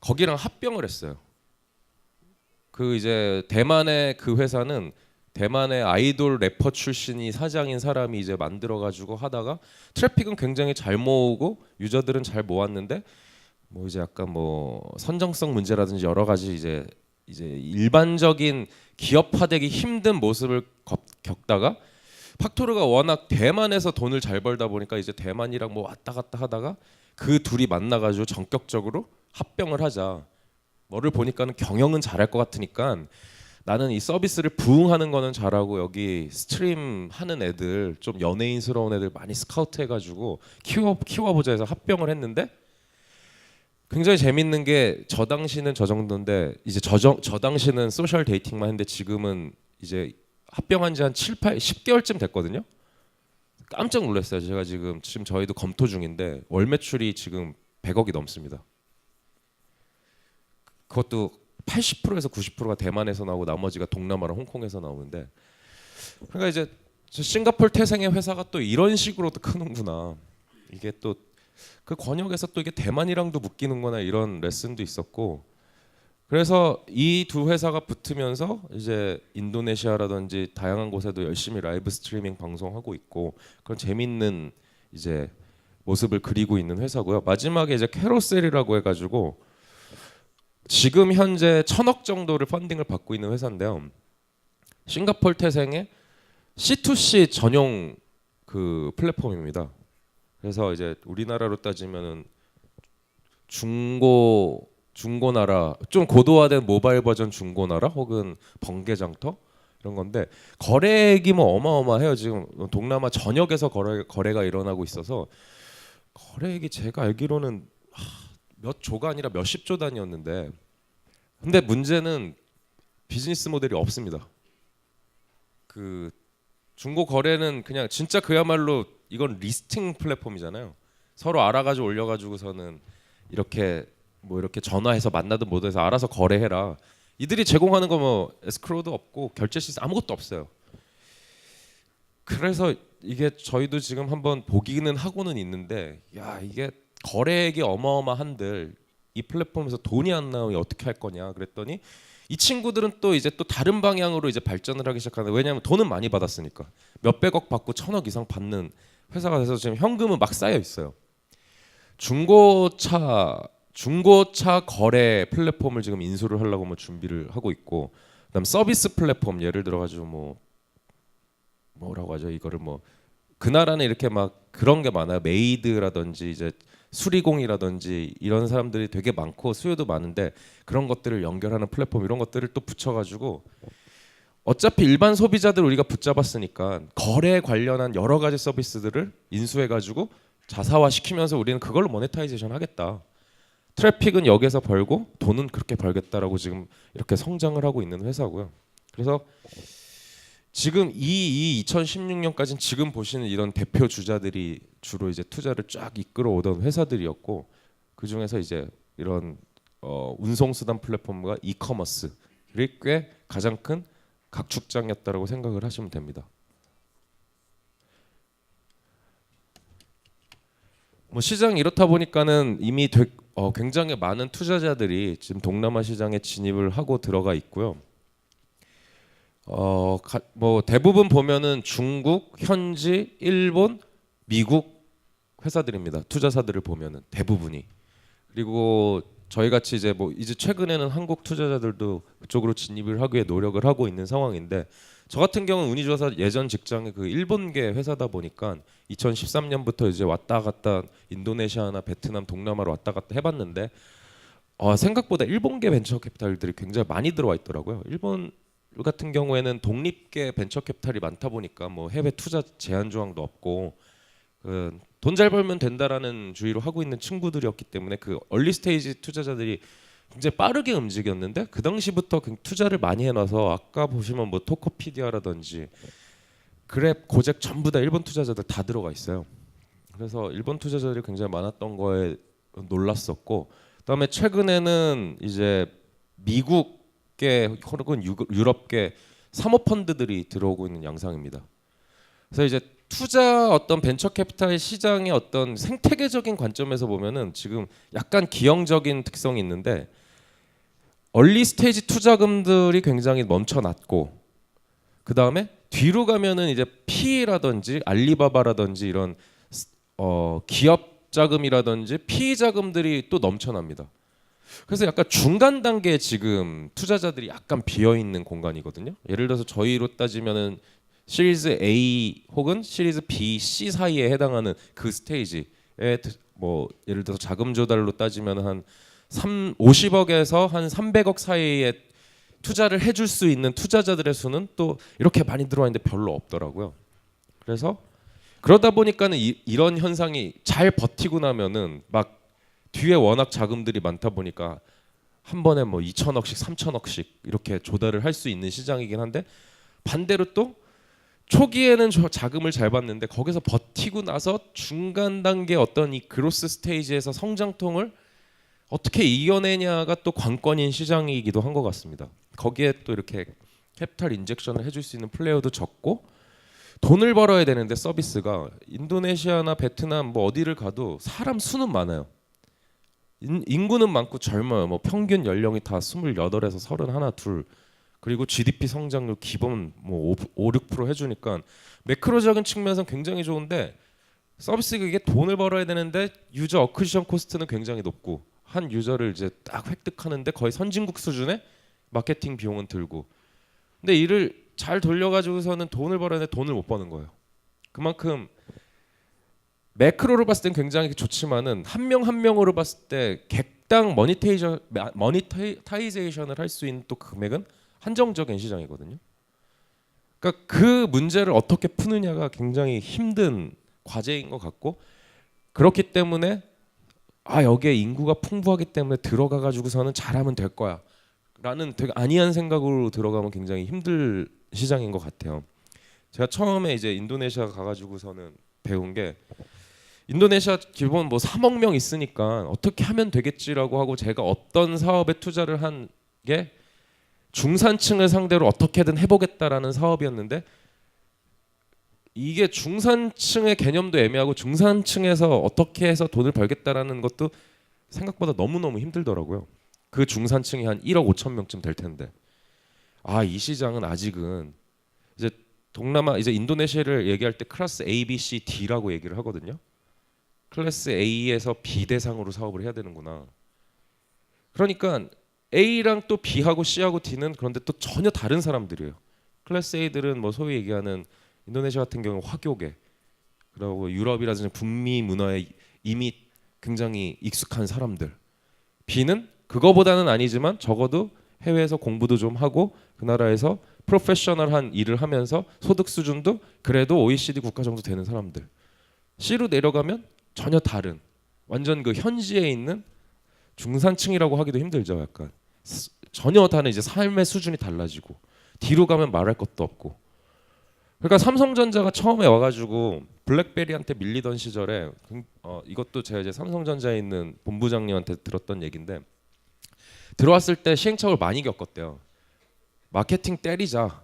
[SPEAKER 2] 거기랑 합병을 했어요. 그 이제 대만의 그 회사는 대만의 아이돌 래퍼 출신이 사장인 사람이 이제 만들어 가지고 하다가 트래픽은 굉장히 잘 모으고 유저들은 잘 모았는데 뭐 이제 약간 뭐 선정성 문제라든지 여러 가지 이제 일반적인 기업화되기 힘든 모습을 겪다가 팍토르가 워낙 대만에서 돈을 잘 벌다 보니까 이제 대만이랑 뭐 왔다 갔다 하다가 그 둘이 만나 가지고 전격적으로 합병을 하자. 뭐를 보니까는 경영은 잘할 것 같으니까 나는 이 서비스를 부응하는 거는 잘하고 여기 스트림 하는 애들 좀 연예인스러운 애들 많이 스카우트 해가지고 키워보자 해서 합병을 했는데 굉장히 재밌는 게 저 당시는 저 정도인데 이제 저 당시는 소셜 데이팅만 했는데 지금은 이제 합병한 지 한 10개월쯤 됐거든요. 깜짝 놀랐어요. 제가 지금 저희도 검토 중인데 월 매출이 지금 100억이 넘습니다. 그것도 80%에서 90%가 대만에서 나오고 나머지가 동남아랑 홍콩에서 나오는데 그러니까 이제 싱가포르 태생의 회사가 또 이런 식으로도 크는구나. 이게 또 그 권역에서 또 이게 대만이랑도 묶이는구나 이런 레슨도 있었고 그래서 이 두 회사가 붙으면서 이제 인도네시아라든지 다양한 곳에도 열심히 라이브 스트리밍 방송하고 있고 그런 재밌는 이제 모습을 그리고 있는 회사고요. 마지막에 이제 캐로셀이라고 해가지고 지금 현재 1,000억 정도를 펀딩을 받고 있는 회사인데요. 싱가포르 태생의 C2C 전용 그 플랫폼입니다. 그래서 이제 우리나라로 따지면은 중고나라 좀 고도화된 모바일 버전 중고나라 혹은 번개장터 이런 건데 거래액이 뭐 어마어마해요. 지금 동남아 전역에서 거래가 일어나고 있어서 거래액이 제가 알기로는 몇 조가 아니라 몇십 조 단위였는데 근데 문제는 비즈니스 모델이 없습니다. 그 중고 거래는 그냥 진짜 그야말로 이건 리스팅 플랫폼이잖아요. 서로 알아가지고 올려가지고서는 이렇게 뭐 이렇게 전화해서 만나든 뭐든 해서 알아서 거래해라. 이들이 제공하는 거 뭐 에스크로도 없고 결제 시스템 아무것도 없어요. 그래서 이게 저희도 지금 한번 보기는 하고는 있는데 야 이게 거래액이 어마어마한들 이 플랫폼에서 돈이 안 나오니 어떻게 할 거냐 그랬더니 이 친구들은 또 이제 또 다른 방향으로 이제 발전을 하기 시작하는 왜냐하면 돈은 많이 받았으니까 몇백억 받고 1,000억 이상 받는 회사가 돼서 지금 현금은 막 쌓여 있어요. 중고차 거래 플랫폼을 지금 인수를 하려고 뭐 준비를 하고 있고 그다음 서비스 플랫폼 예를 들어 가지고 뭐라고 하죠 이거를 뭐 그 나라는 이렇게 막 그런 게 많아요. 메이드라든지 이제 수리공이라든지 이런 사람들이 되게 많고 수요도 많은데 그런 것들을 연결하는 플랫폼 이런 것들을 또 붙여가지고 어차피 일반 소비자들 우리가 붙잡았으니까 거래에 관련한 여러 가지 서비스들을 인수해가지고 자사화 시키면서 우리는 그걸로 모네타이제이션 하겠다. 트래픽은 여기서 벌고 돈은 그렇게 벌겠다라고 지금 이렇게 성장을 하고 있는 회사고요. 그래서 지금 이 2016년까지는 지금 보시는 이런 대표 주자들이 주로 이제 투자를 쫙 이끌어 오던 회사들이었고 그 중에서 이제 이런 운송수단 플랫폼과 이커머스를 꽤 가장 큰 각축장이었다라고 생각을 하시면 됩니다. 뭐 시장이 이렇다 보니까는 이미 굉장히 많은 투자자들이 지금 동남아 시장에 진입을 하고 들어가 있고요. 뭐 대부분 보면은 중국, 현지, 일본, 미국 회사들입니다. 투자사들을 보면은 대부분이. 그리고 저희 같이 이제 최근에는 한국 투자자들도 그쪽으로 진입을 하기 위해 노력을 하고 있는 상황인데, 저 같은 경우는 운이 좋아서 예전 직장이 그 일본계 회사다 보니까 2013년부터 이제 왔다 갔다 인도네시아나 베트남, 동남아로 왔다 갔다 해봤는데 생각보다 일본계 벤처 캐피탈들이 굉장히 많이 들어와 있더라고요. 일본 같은 경우에는 독립계 벤처 캐피탈이 많다 보니까 뭐 해외 투자 제한 조항도 없고 돈 잘 벌면 된다라는 주의로 하고 있는 친구들이었기 때문에 그 얼리 스테이지 투자자들이 굉장히 빠르게 움직였는데, 그 당시부터 투자를 많이 해놔서 아까 보시면 뭐 토코피디아라든지 그랩, 고잭 전부 다 일본 투자자들 다 들어가 있어요. 그래서 일본 투자자들이 굉장히 많았던 거에 놀랐었고, 그다음에 최근에는 이제 미국계 혹은 유럽계 사모펀드들이 들어오고 있는 양상입니다. 그래서 이제 투자 어떤 벤처 캐피탈 시장의 어떤 생태계적인 관점에서 보면은 지금 약간 기형적인 특성이 있는데, 얼리 스테이지 투자금들이 굉장히 멈춰놨고, 그 다음에 뒤로 가면은 이제 PE라든지 알리바바라든지 이런 기업 자금이라든지 PE 자금들이 또 넘쳐납니다. 그래서 약간 중간 단계에 지금 투자자들이 약간 비어 있는 공간이거든요. 예를 들어서 저희로 따지면은 시리즈 A 혹은 시리즈 B, C 사이에 해당하는 그 스테이지에 뭐 예를 들어서 자금 조달로 따지면 한 50억에서 한 300억 사이에 투자를 해줄 수 있는 투자자들의 수는 또 이렇게 많이 들어와 있는데 별로 없더라고요. 그래서 그러다 보니까는 이런 현상이 잘 버티고 나면은 막 뒤에 워낙 자금들이 많다 보니까 한 번에 뭐 2천억씩 3천억씩 이렇게 조달을 할 수 있는 시장이긴 한데, 반대로 또 초기에는 저 자금을 잘 받는데 거기서 버티고 나서 중간 단계 어떤 이 그로스 스테이지에서 성장통을 어떻게 이겨내냐가 또 관건인 시장이기도 한 것 같습니다. 거기에 또 이렇게 캐피탈 인젝션을 해줄 수 있는 플레이어도 적고, 돈을 벌어야 되는데 서비스가 인도네시아나 베트남 뭐 어디를 가도 사람 수는 많아요. 인구는 많고 젊어요. 뭐 평균 연령이 다 28에서 31, 2. 그리고 GDP 성장률 기본 뭐 5, 6% 해주니까 매크로적인 측면에서는 굉장히 좋은데, 서비스가 이게 돈을 벌어야 되는데 유저 어쿠지션 코스트는 굉장히 높고, 한 유저를 이제 딱 획득하는데 거의 선진국 수준의 마케팅 비용은 들고, 근데 이를 잘 돌려가지고서는 돈을 벌어야 되는데 돈을 못 버는 거예요. 그만큼 매크로로 봤을 땐 굉장히 좋지만은 한 명 한 명으로 봤을 때 객당 머니타이제이션을 할 수 있는 또 금액은 한정적인 시장이거든요. 그러니까 그 문제를 어떻게 푸느냐가 굉장히 힘든 과제인 것 같고, 그렇기 때문에 여기에 인구가 풍부하기 때문에 들어가 가지고서는 잘하면 될 거야 라는 되게 안이한 생각으로 들어가면 굉장히 힘들 시장인 것 같아요. 제가 처음에 이제 인도네시아 가가지고서는 배운 게, 인도네시아 기본 뭐 3억 명 있으니까 어떻게 하면 되겠지라고 하고, 제가 어떤 사업에 투자를 한 게 중산층을 상대로 어떻게든 해보겠다라는 사업이었는데, 이게 중산층의 개념도 애매하고 중산층에서 어떻게 해서 돈을 벌겠다라는 것도 생각보다 너무너무 힘들더라고요. 그 중산층이 한 1억 5천 명쯤 될 텐데, 이 시장은 아직은 이제 동남아 이제 인도네시아를 얘기할 때 클래스 A, B, C, D라고 얘기를 하거든요. 클래스 A에서 B 대상으로 사업을 해야 되는구나. 그러니까 A랑 또 B하고 C하고 D는 그런데 또 전혀 다른 사람들이에요. 클래스 A들은 뭐 소위 얘기하는 인도네시아 같은 경우 화교계, 그리고 유럽이라든지 북미 문화에 이미 굉장히 익숙한 사람들. B는 그거보다는 아니지만 적어도 해외에서 공부도 좀 하고 그 나라에서 프로페셔널한 일을 하면서 소득 수준도 그래도 OECD 국가 정도 되는 사람들. C로 내려가면 전혀 다른, 완전 그 현지에 있는 중산층이라고 하기도 힘들죠. 약간 전혀 다른 이제 삶의 수준이 달라지고, 뒤로 가면 말할 것도 없고. 그러니까 삼성전자가 처음에 와가지고 블랙베리한테 밀리던 시절에 이것도 제가 이제 삼성전자에 있는 본부장님한테 들었던 얘기인데 들어왔을 때 시행착오를 많이 겪었대요. 마케팅 때리자.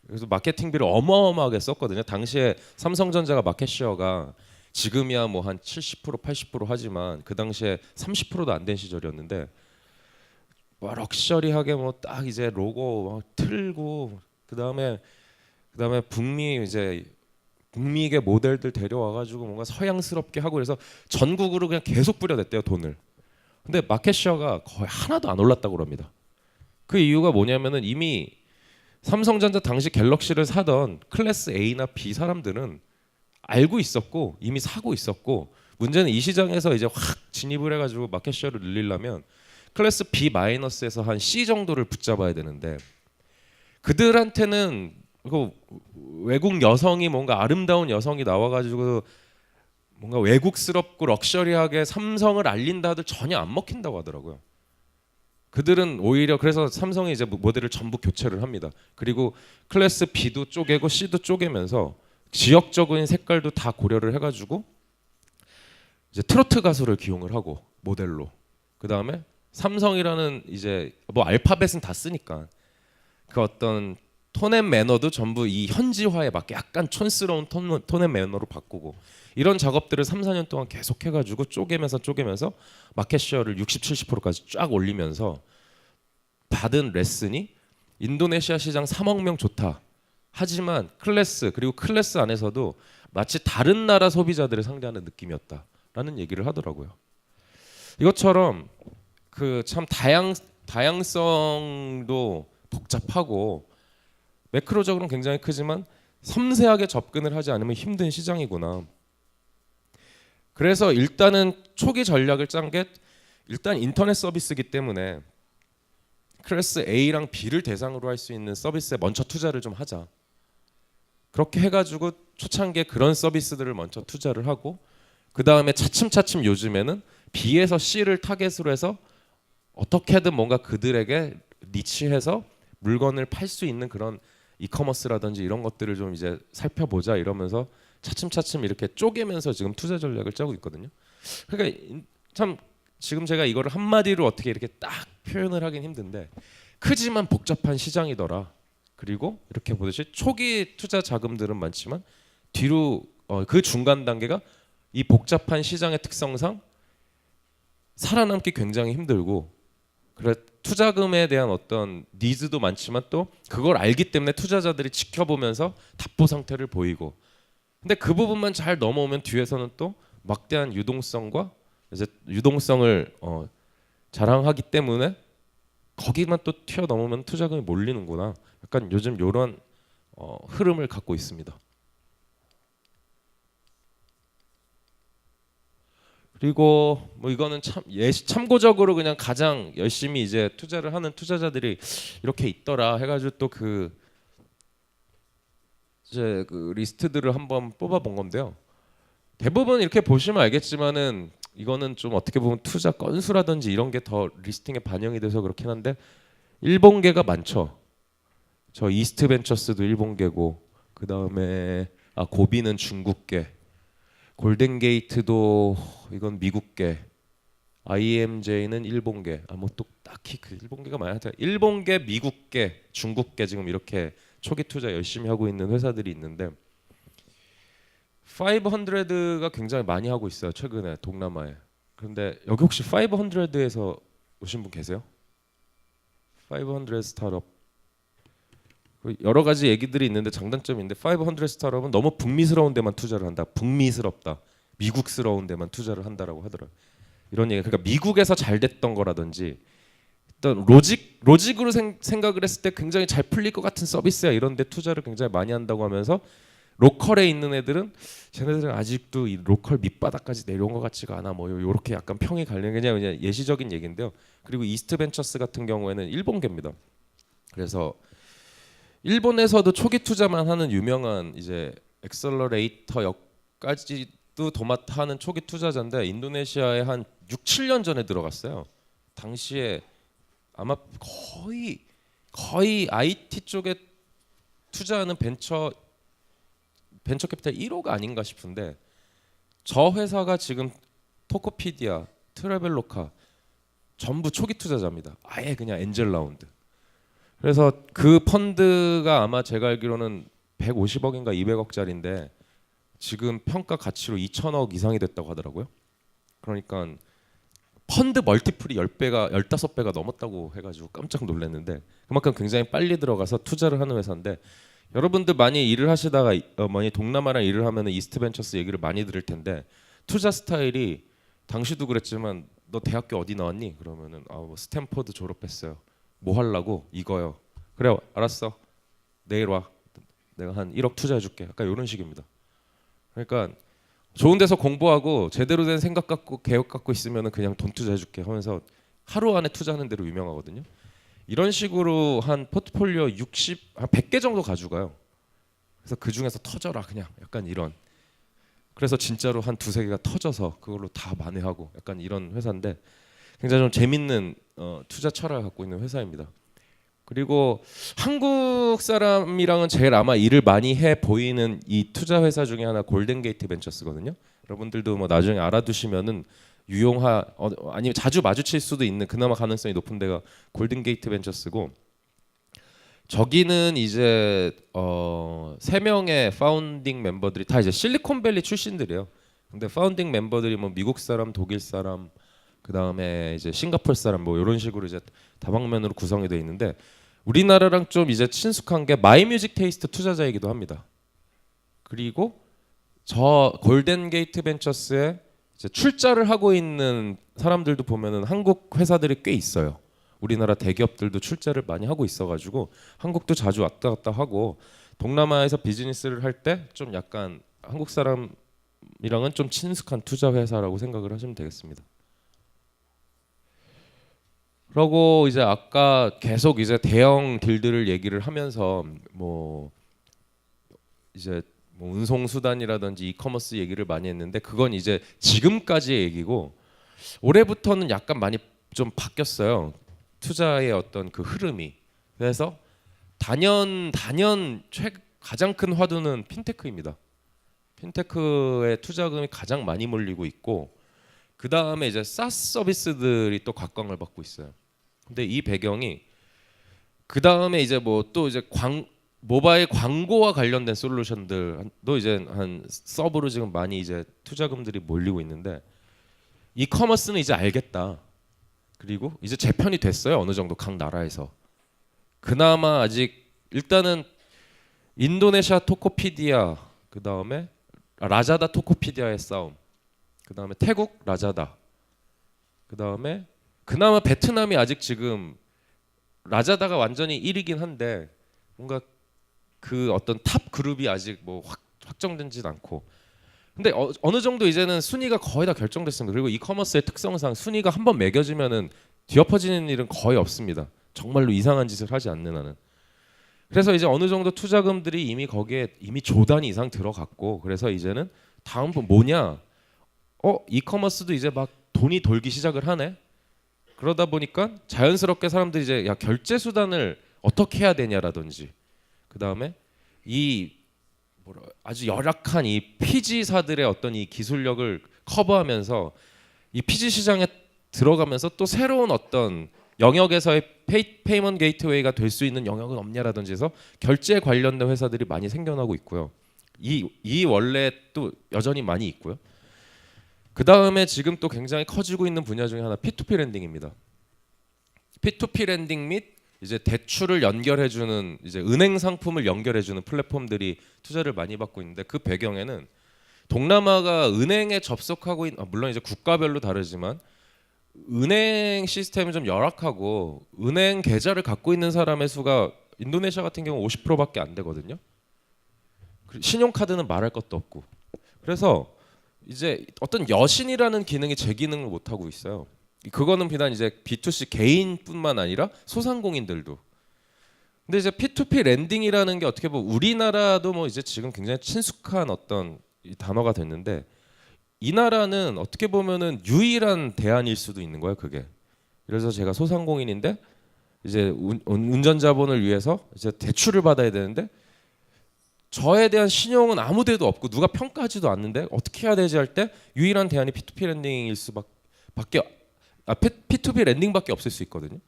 [SPEAKER 2] 그래서 마케팅비를 어마어마하게 썼거든요. 당시에 삼성전자가 마켓 쉐어가 지금이야 뭐 한 70% 80% 하지만 그 당시에 30%도 안 된 시절이었는데 뭐 럭셔리하게 뭐 딱 이제 로고 막 틀고 그다음에 북미계 모델들 데려와가지고 뭔가 서양스럽게 하고 그래서 전국으로 그냥 계속 뿌려댔대요 돈을. 근데 마켓쉐어가 거의 하나도 안 올랐다고 그럽니다. 그 이유가 뭐냐면은 이미 삼성전자 당시 갤럭시를 사던 클래스 A나 B 사람들은 알고 있었고 이미 사고 있었고 문제는 이 시장에서 이제 확 진입을 해가지고 마켓쉐어를 늘리려면 클래스 B 마이너스에서 한 C 정도를 붙잡아야 되는데 그들한테는 그 외국 여성이 뭔가 아름다운 여성이 나와가지고 뭔가 외국스럽고 럭셔리하게 삼성을 알린다 하들 전혀 안 먹힌다고 하더라고요. 그들은 오히려 그래서 삼성이 이제 모델을 전부 교체를 합니다. 그리고 클래스 B도 쪼개고 C도 쪼개면서 지역적인 색깔도 다 고려를 해가지고 이제 트로트 가수를 기용을 하고 모델로 그 다음에 삼성이라는 이제 뭐 알파벳은 다 쓰니까 그 어떤 톤앤 매너도 전부 이 현지화에 맞게 약간 촌스러운 톤앤 매너로 바꾸고 이런 작업들을 3, 4년 동안 계속 해가지고 쪼개면서 마켓쉐어를 60, 70%까지 쫙 올리면서 받은 레슨이 인도네시아 시장 3억 명 좋다. 하지만 클래스 그리고 클래스 안에서도 마치 다른 나라 소비자들을 상대하는 느낌이었다라는 얘기를 하더라고요. 이것처럼 그 참 다양성도 복잡하고 매크로적으로는 굉장히 크지만 섬세하게 접근을 하지 않으면 힘든 시장이구나. 그래서 일단은 초기 전략을 짠 게 일단 인터넷 서비스이기 때문에 클래스 A랑 B를 대상으로 할 수 있는 서비스에 먼저 투자를 좀 하자. 그렇게 해가지고 초창기에 그런 서비스들을 먼저 투자를 하고 그 다음에 차츰 요즘에는 B에서 C를 타겟으로 해서 어떻게든 뭔가 그들에게 니치해서 물건을 팔 수 있는 그런 이커머스라든지 이런 것들을 좀 이제 살펴보자 이러면서 차츰 이렇게 쪼개면서 지금 투자 전략을 짜고 있거든요. 그러니까 참 지금 제가 이거를 한마디로 어떻게 이렇게 딱 표현을 하긴 힘든데 크지만 복잡한 시장이더라. 그리고 이렇게 보듯이 초기 투자 자금들은 많지만 뒤로 그 중간 단계가 이 복잡한 시장의 특성상 살아남기 굉장히 힘들고 그래 투자금에 대한 어떤 니즈도 많지만 또 그걸 알기 때문에 투자자들이 지켜보면서 답보 상태를 보이고 근데 그 부분만 잘 넘어오면 뒤에서는 또 막대한 유동성과 이제 유동성을 자랑하기 때문에 거기만 또 튀어넘으면 투자금이 몰리는구나. 약간 요즘 이런 흐름을 갖고 있습니다. 그리고 뭐 이거는 참 참고적으로 그냥 가장 열심히 이제 투자를 하는 투자자들이 이렇게 있더라 해가지고 또 그 이제 그 리스트들을 한번 뽑아본 건데요. 대부분 이렇게 보시면 알겠지만은 이거는 좀 어떻게 보면 투자 건수라든지 이런 게 더 리스팅에 반영이 돼서 그렇긴 한데 일본계가 많죠. 저 이스트벤처스도 일본계고 그 다음에 고비는 중국계, 골든게이트도 이건 미국계, IMJ는 일본계. 뭐 또 딱히 그 일본계가 많아요. 일본계, 미국계, 중국계 지금 이렇게 초기 투자 열심히 하고 있는 회사들이 있는데 500가 굉장히 많이 하고 있어요. 최근에 동남아에. 그런데 여기 혹시 500에서 오신 분 계세요? 500 스타트업 여러 가지 얘기들이 있는데 장단점이 있는데 500 스타트업은 너무 북미스러운 데만 투자를 한다. 북미스럽다. 미국스러운 데만 투자를 한다라고 하더라고요. 이런 얘기. 그러니까 미국에서 잘 됐던 거라든지 어떤 로직으로 생각을 했을 때 굉장히 잘 풀릴 것 같은 서비스야 이런 데 투자를 굉장히 많이 한다고 하면서 로컬에 있는 애들은 쟤네들은 아직도 이 로컬 밑바닥까지 내려온 것 같지가 않아 뭐 이렇게 약간 평이 갈리는 그냥 예시적인 얘기인데요. 그리고 이스트벤처스 같은 경우에는 일본계입니다. 그래서 일본에서도 초기 투자만 하는 유명한 이제 엑셀러레이터 역까지도 도맡아 하는 초기 투자자인데 인도네시아에 한 6, 7년 전에 들어갔어요. 당시에 아마 거의 IT 쪽에 투자하는 벤처 벤처 캐피탈 1호가 아닌가 싶은데 저 회사가 지금 토코피디아, 트래벨로카 전부 초기 투자자입니다. 아예 그냥 엔젤 라운드. 그래서 그 펀드가 아마 제가 알기로는 150억인가 200억짜리인데 지금 평가 가치로 2천억 이상이 됐다고 하더라고요. 그러니까 펀드 멀티플이 10배가 15배가 넘었다고 해가지고 깜짝 놀랐는데 그만큼 굉장히 빨리 들어가서 투자를 하는 회사인데 여러분들 많이 일을 하시다가 많이 동남아랑 일을 하면은 이스트벤처스 얘기를 많이 들을 텐데 투자 스타일이 당시도 그랬지만 너 대학교 어디 나왔니? 그러면은 뭐 스탠퍼드 졸업했어요. 뭐 하려고? 이거요. 그래 알았어. 내일 와. 내가 한 1억 투자해줄게. 약간 이런 식입니다. 그러니까 좋은 데서 공부하고 제대로 된 생각 갖고 계획 갖고 있으면은 그냥 돈 투자해줄게 하면서 하루 안에 투자하는 대로 유명하거든요. 이런 식으로 한 포트폴리오 한 100개 정도 가져가요. 그래서 그 중에서 터져라 그냥 약간 이런. 그래서 진짜로 한 두세 개가 터져서 그걸로 다 만회하고 약간 이런 회사인데 굉장히 좀 재밌는 투자 철학을 갖고 있는 회사입니다. 그리고 한국 사람이랑은 제일 아마 일을 많이 해 보이는 이 투자 회사 중에 하나 골든게이트 벤처스거든요. 여러분들도 뭐 나중에 알아두시면은 아니면 자주 마주칠 수도 있는 그나마 가능성이 높은 데가 골든게이트 벤처스고 저기는 이제 3명의 파운딩 멤버들이 다 이제 실리콘밸리 출신들이에요. 근데 파운딩 멤버들이 뭐 미국 사람, 독일 사람, 그 다음에 이제 싱가포르 사람 뭐 이런 식으로 이제 다방면으로 구성이 되어 있는데 우리나라랑 좀 이제 친숙한 게 마이뮤직 테이스트 투자자이기도 합니다. 그리고 저 골든게이트 벤처스에 이제 출자를 하고 있는 사람들도 보면은 한국 회사들이 꽤 있어요. 우리나라 대기업들도 출자를 많이 하고 있어가지고 한국도 자주 왔다 갔다 하고 동남아에서 비즈니스를 할 때 좀 약간 한국 사람이랑은 좀 친숙한 투자 회사라고 생각을 하시면 되겠습니다. 그리고 이제 아까 계속 이제 대형 딜들을 얘기를 하면서 뭐 이제 뭐 운송 수단이라든지 이커머스 얘기를 많이 했는데 그건 이제 지금까지의 얘기고 올해부터는 약간 많이 좀 바뀌었어요. 투자의 어떤 그 흐름이. 그래서 단연 가장 큰 화두는 핀테크입니다. 핀테크의 투자금이 가장 많이 몰리고 있고 그 다음에 이제 사스 서비스들이 또 각광을 받고 있어요. 근데 이 배경이 그 다음에 이제 뭐 또 이제 모바일 광고와 관련된 솔루션들도 이제 한 서브로 지금 많이 이제 투자금들이 몰리고 있는데 이커머스는 이제 알겠다. 그리고 이제 재편이 됐어요. 어느 정도 각 나라에서. 그나마 아직 일단은 인도네시아 토코피디아 그 다음에 라자다 토코피디아의 싸움. 그 다음에 태국 라자다. 그 다음에 그나마 베트남이 아직 지금 라자다가 완전히 1위긴 한데 뭔가 그 어떤 탑 그룹이 아직 뭐 확정된지도 않고. 근데 어느 정도 이제는 순위가 거의 다 결정됐습니다. 그리고 이커머스의 특성상 순위가 한번 매겨지면은 뒤엎어지는 일은 거의 없습니다. 정말로 이상한 짓을 하지 않는 한은. 그래서 이제 어느 정도 투자금들이 이미 거기에 이미 조 단위 이상 들어갔고 그래서 이제는 다음 번 뭐냐? 이커머스도 이제 막 돈이 돌기 시작을 하네. 그러다 보니까 자연스럽게 사람들이 이제 야 결제 수단을 어떻게 해야 되냐라든지 그 다음에 아주 열악한 이 피지사들의 어떤 이 기술력을 커버하면서 이 피지 시장에 들어가면서 또 새로운 어떤 영역에서의 페이먼트 게이트웨이가 될 수 있는 영역은 없냐라든지 해서 결제 관련된 회사들이 많이 생겨나고 있고요. 이 원래 또 여전히 많이 있고요. 그 다음에 지금 또 굉장히 커지고 있는 분야 중에 하나 P2P 랜딩입니다. P2P 랜딩 및 이제 대출을 연결해주는 이제 은행 상품을 연결해주는 플랫폼들이 투자를 많이 받고 있는데 그 배경에는 동남아가 은행에 접속하고 있는 물론 이제 국가별로 다르지만 은행 시스템이 좀 열악하고 은행 계좌를 갖고 있는 사람의 수가 인도네시아 같은 경우 50%밖에 안 되거든요. 신용카드는 말할 것도 없고 그래서 이제 어떤 여신이라는 기능이 제 기능을 못 하고 있어요. 그거는 비단 이제 B2C 개인뿐만 아니라 소상공인들도. 근데 이제 P2P 랜딩이라는 게 어떻게 보면 우리나라도 뭐 이제 지금 굉장히 친숙한 어떤 이 단어가 됐는데 이 나라는 어떻게 보면은 유일한 대안일 수도 있는 거예요, 그게. 그래서 제가 소상공인인데 이제 운전 자본을 위해서 이제 대출을 받아야 되는데 저에 대한 신용은 아무 데도 없고 누가 평가하지도 않는데 어떻게 해야 되지 할 때 유일한 대안이 P2P 랜딩일 수밖에 P2P 랜딩밖에 없을 수 있거든요.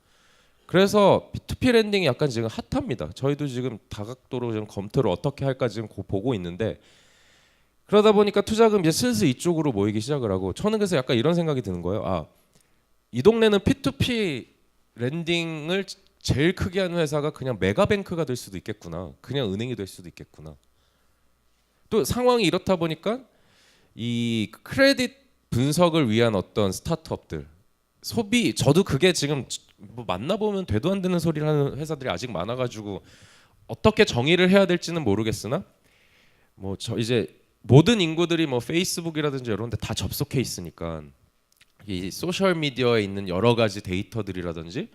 [SPEAKER 2] 그래서 P2P 랜딩이 약간 지금 핫합니다. 저희도 지금 다각도로 좀 검토를 어떻게 할까 지금 보고 있는데 그러다 보니까 투자금 이제 슬슬 이쪽으로 모이기 시작을 하고 저는 그래서 약간 이런 생각이 드는 거예요. 아, 이 동네는 P2P 랜딩을 제일 크게 하는 회사가 그냥 메가뱅크가 될 수도 있겠구나. 그냥 은행이 될 수도 있겠구나. 또 상황이 이렇다 보니까 이 크레딧 분석을 위한 어떤 스타트업들 소비 저도 그게 지금 뭐 만나보면 되도 안 되는 소리를 하는 회사들이 아직 많아가지고 어떻게 정의를 해야 될지는 모르겠으나 뭐 저 이제 모든 인구들이 뭐 페이스북이라든지 이런 데 다 접속해 있으니까 이 소셜 미디어에 있는 여러 가지 데이터들이라든지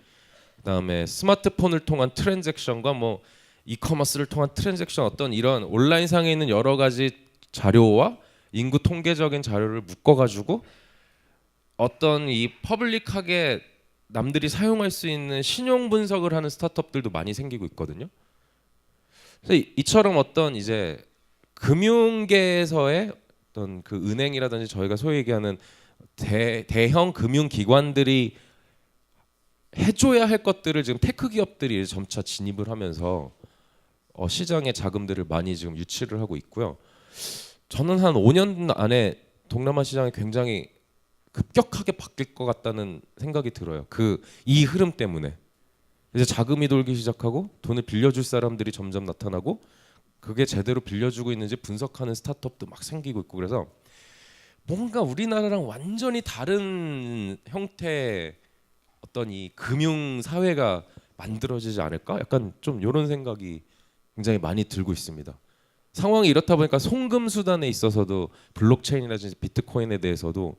[SPEAKER 2] 그다음에 스마트폰을 통한 트랜잭션과 뭐 이커머스를 통한 트랜잭션 어떤 이런 온라인상에 있는 여러 가지 자료와 인구 통계적인 자료를 묶어 가지고 어떤 이 퍼블릭하게 남들이 사용할 수 있는 신용 분석을 하는 스타트업들도 많이 생기고 있거든요. 그래서 이처럼 어떤 이제 금융계에서의 어떤 그 은행이라든지 저희가 소위 얘기하는 대형 금융 기관들이 해줘야 할 것들을 지금 테크 기업들이 점차 진입을 하면서 시장의 자금들을 많이 지금 유치를 하고 있고요. 저는 한 5년 안에 동남아 시장이 굉장히 급격하게 바뀔 것 같다는 생각이 들어요. 이 흐름 때문에 이제 자금이 돌기 시작하고 돈을 빌려줄 사람들이 점점 나타나고 그게 제대로 빌려주고 있는지 분석하는 스타트업도 막 생기고 있고 그래서 뭔가 우리나라랑 완전히 다른 형태의 어떤 이 금융 사회가 만들어지지 않을까? 약간 좀 이런 생각이 굉장히 많이 들고 있습니다. 상황이 이렇다 보니까 송금 수단에 있어서도 블록체인이라든지 비트코인에 대해서도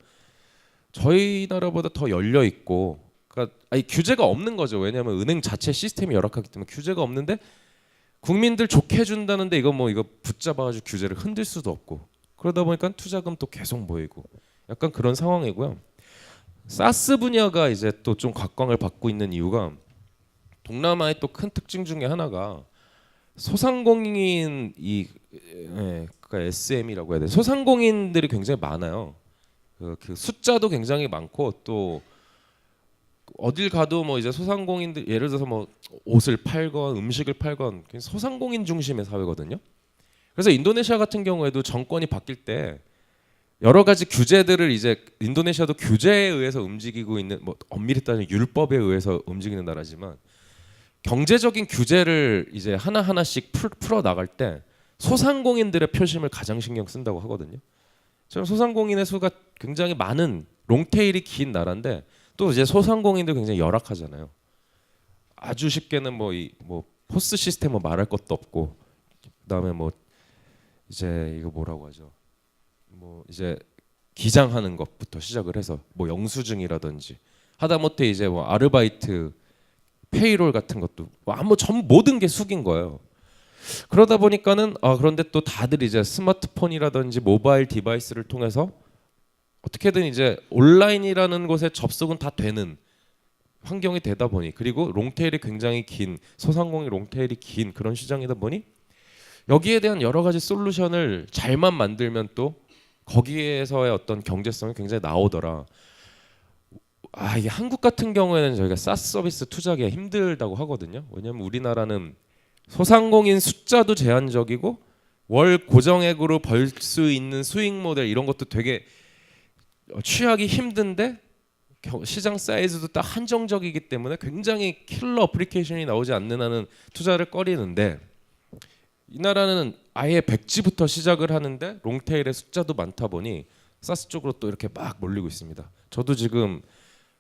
[SPEAKER 2] 저희 나라보다 더 열려 있고, 그러니까 규제가 없는 거죠. 왜냐하면 은행 자체 시스템이 열악하기 때문에 규제가 없는데 국민들 좋게 해준다는데 이거 붙잡아가지고 규제를 흔들 수도 없고 그러다 보니까 투자금 또 계속 모이고 약간 그런 상황이고요. 사스 분야가 이제 또 좀 각광을 받고 있는 이유가 동남아의 또 큰 특징 중에 하나가 소상공인 그러니까 SM이라고 해야 돼. 소상공인들이 굉장히 많아요. 그 숫자도 굉장히 많고 또 어딜 가도 뭐 이제 소상공인들 예를 들어서 뭐 옷을 팔건 음식을 팔건 소상공인 중심의 사회거든요. 그래서 인도네시아 같은 경우에도 정권이 바뀔 때 여러 가지 규제들을 이제 인도네시아도 규제에 의해서 움직이고 있는 뭐 엄밀히 따지면 율법에 의해서 움직이는 나라지만 경제적인 규제를 이제 하나하나씩 풀어 나갈 때 소상공인들의 표심을 가장 신경 쓴다고 하거든요. 저는 소상공인의 수가 굉장히 많은 롱테일이 긴 나라인데 또 이제 소상공인들 굉장히 열악하잖아요. 아주 쉽게는 뭐 포스 시스템 뭐 말할 것도 없고 그다음에 뭐 이제 이거 뭐라고 하죠? 뭐 이제 기장하는 것부터 시작을 해서 뭐 영수증이라든지 하다못해 이제 뭐 아르바이트 페이롤 같은 것도 전 모든 게 숙인 거예요. 그러다 보니까는 그런데 또 다들 이제 스마트폰이라든지 모바일 디바이스를 통해서 어떻게든 이제 온라인이라는 곳에 접속은 다 되는 환경이 되다 보니 그리고 롱테일이 굉장히 긴 소상공인 롱테일이 긴 그런 시장이다 보니 여기에 대한 여러 가지 솔루션을 잘만 만들면 또 거기에서의 어떤 경제성이 굉장히 나오더라. 이게 한국 같은 경우에는 저희가 사스 서비스 투자하기가 힘들다고 하거든요. 왜냐하면 우리나라는 소상공인 숫자도 제한적이고 월 고정액으로 벌 수 있는 수익 모델 이런 것도 되게 취하기 힘든데 시장 사이즈도 딱 한정적이기 때문에 굉장히 킬러 어플리케이션이 나오지 않는 한은 투자를 꺼리는데 이 나라는 아예 백지부터 시작을 하는데 롱테일의 숫자도 많다 보니 사스 쪽으로 또 이렇게 막 몰리고 있습니다. 저도 지금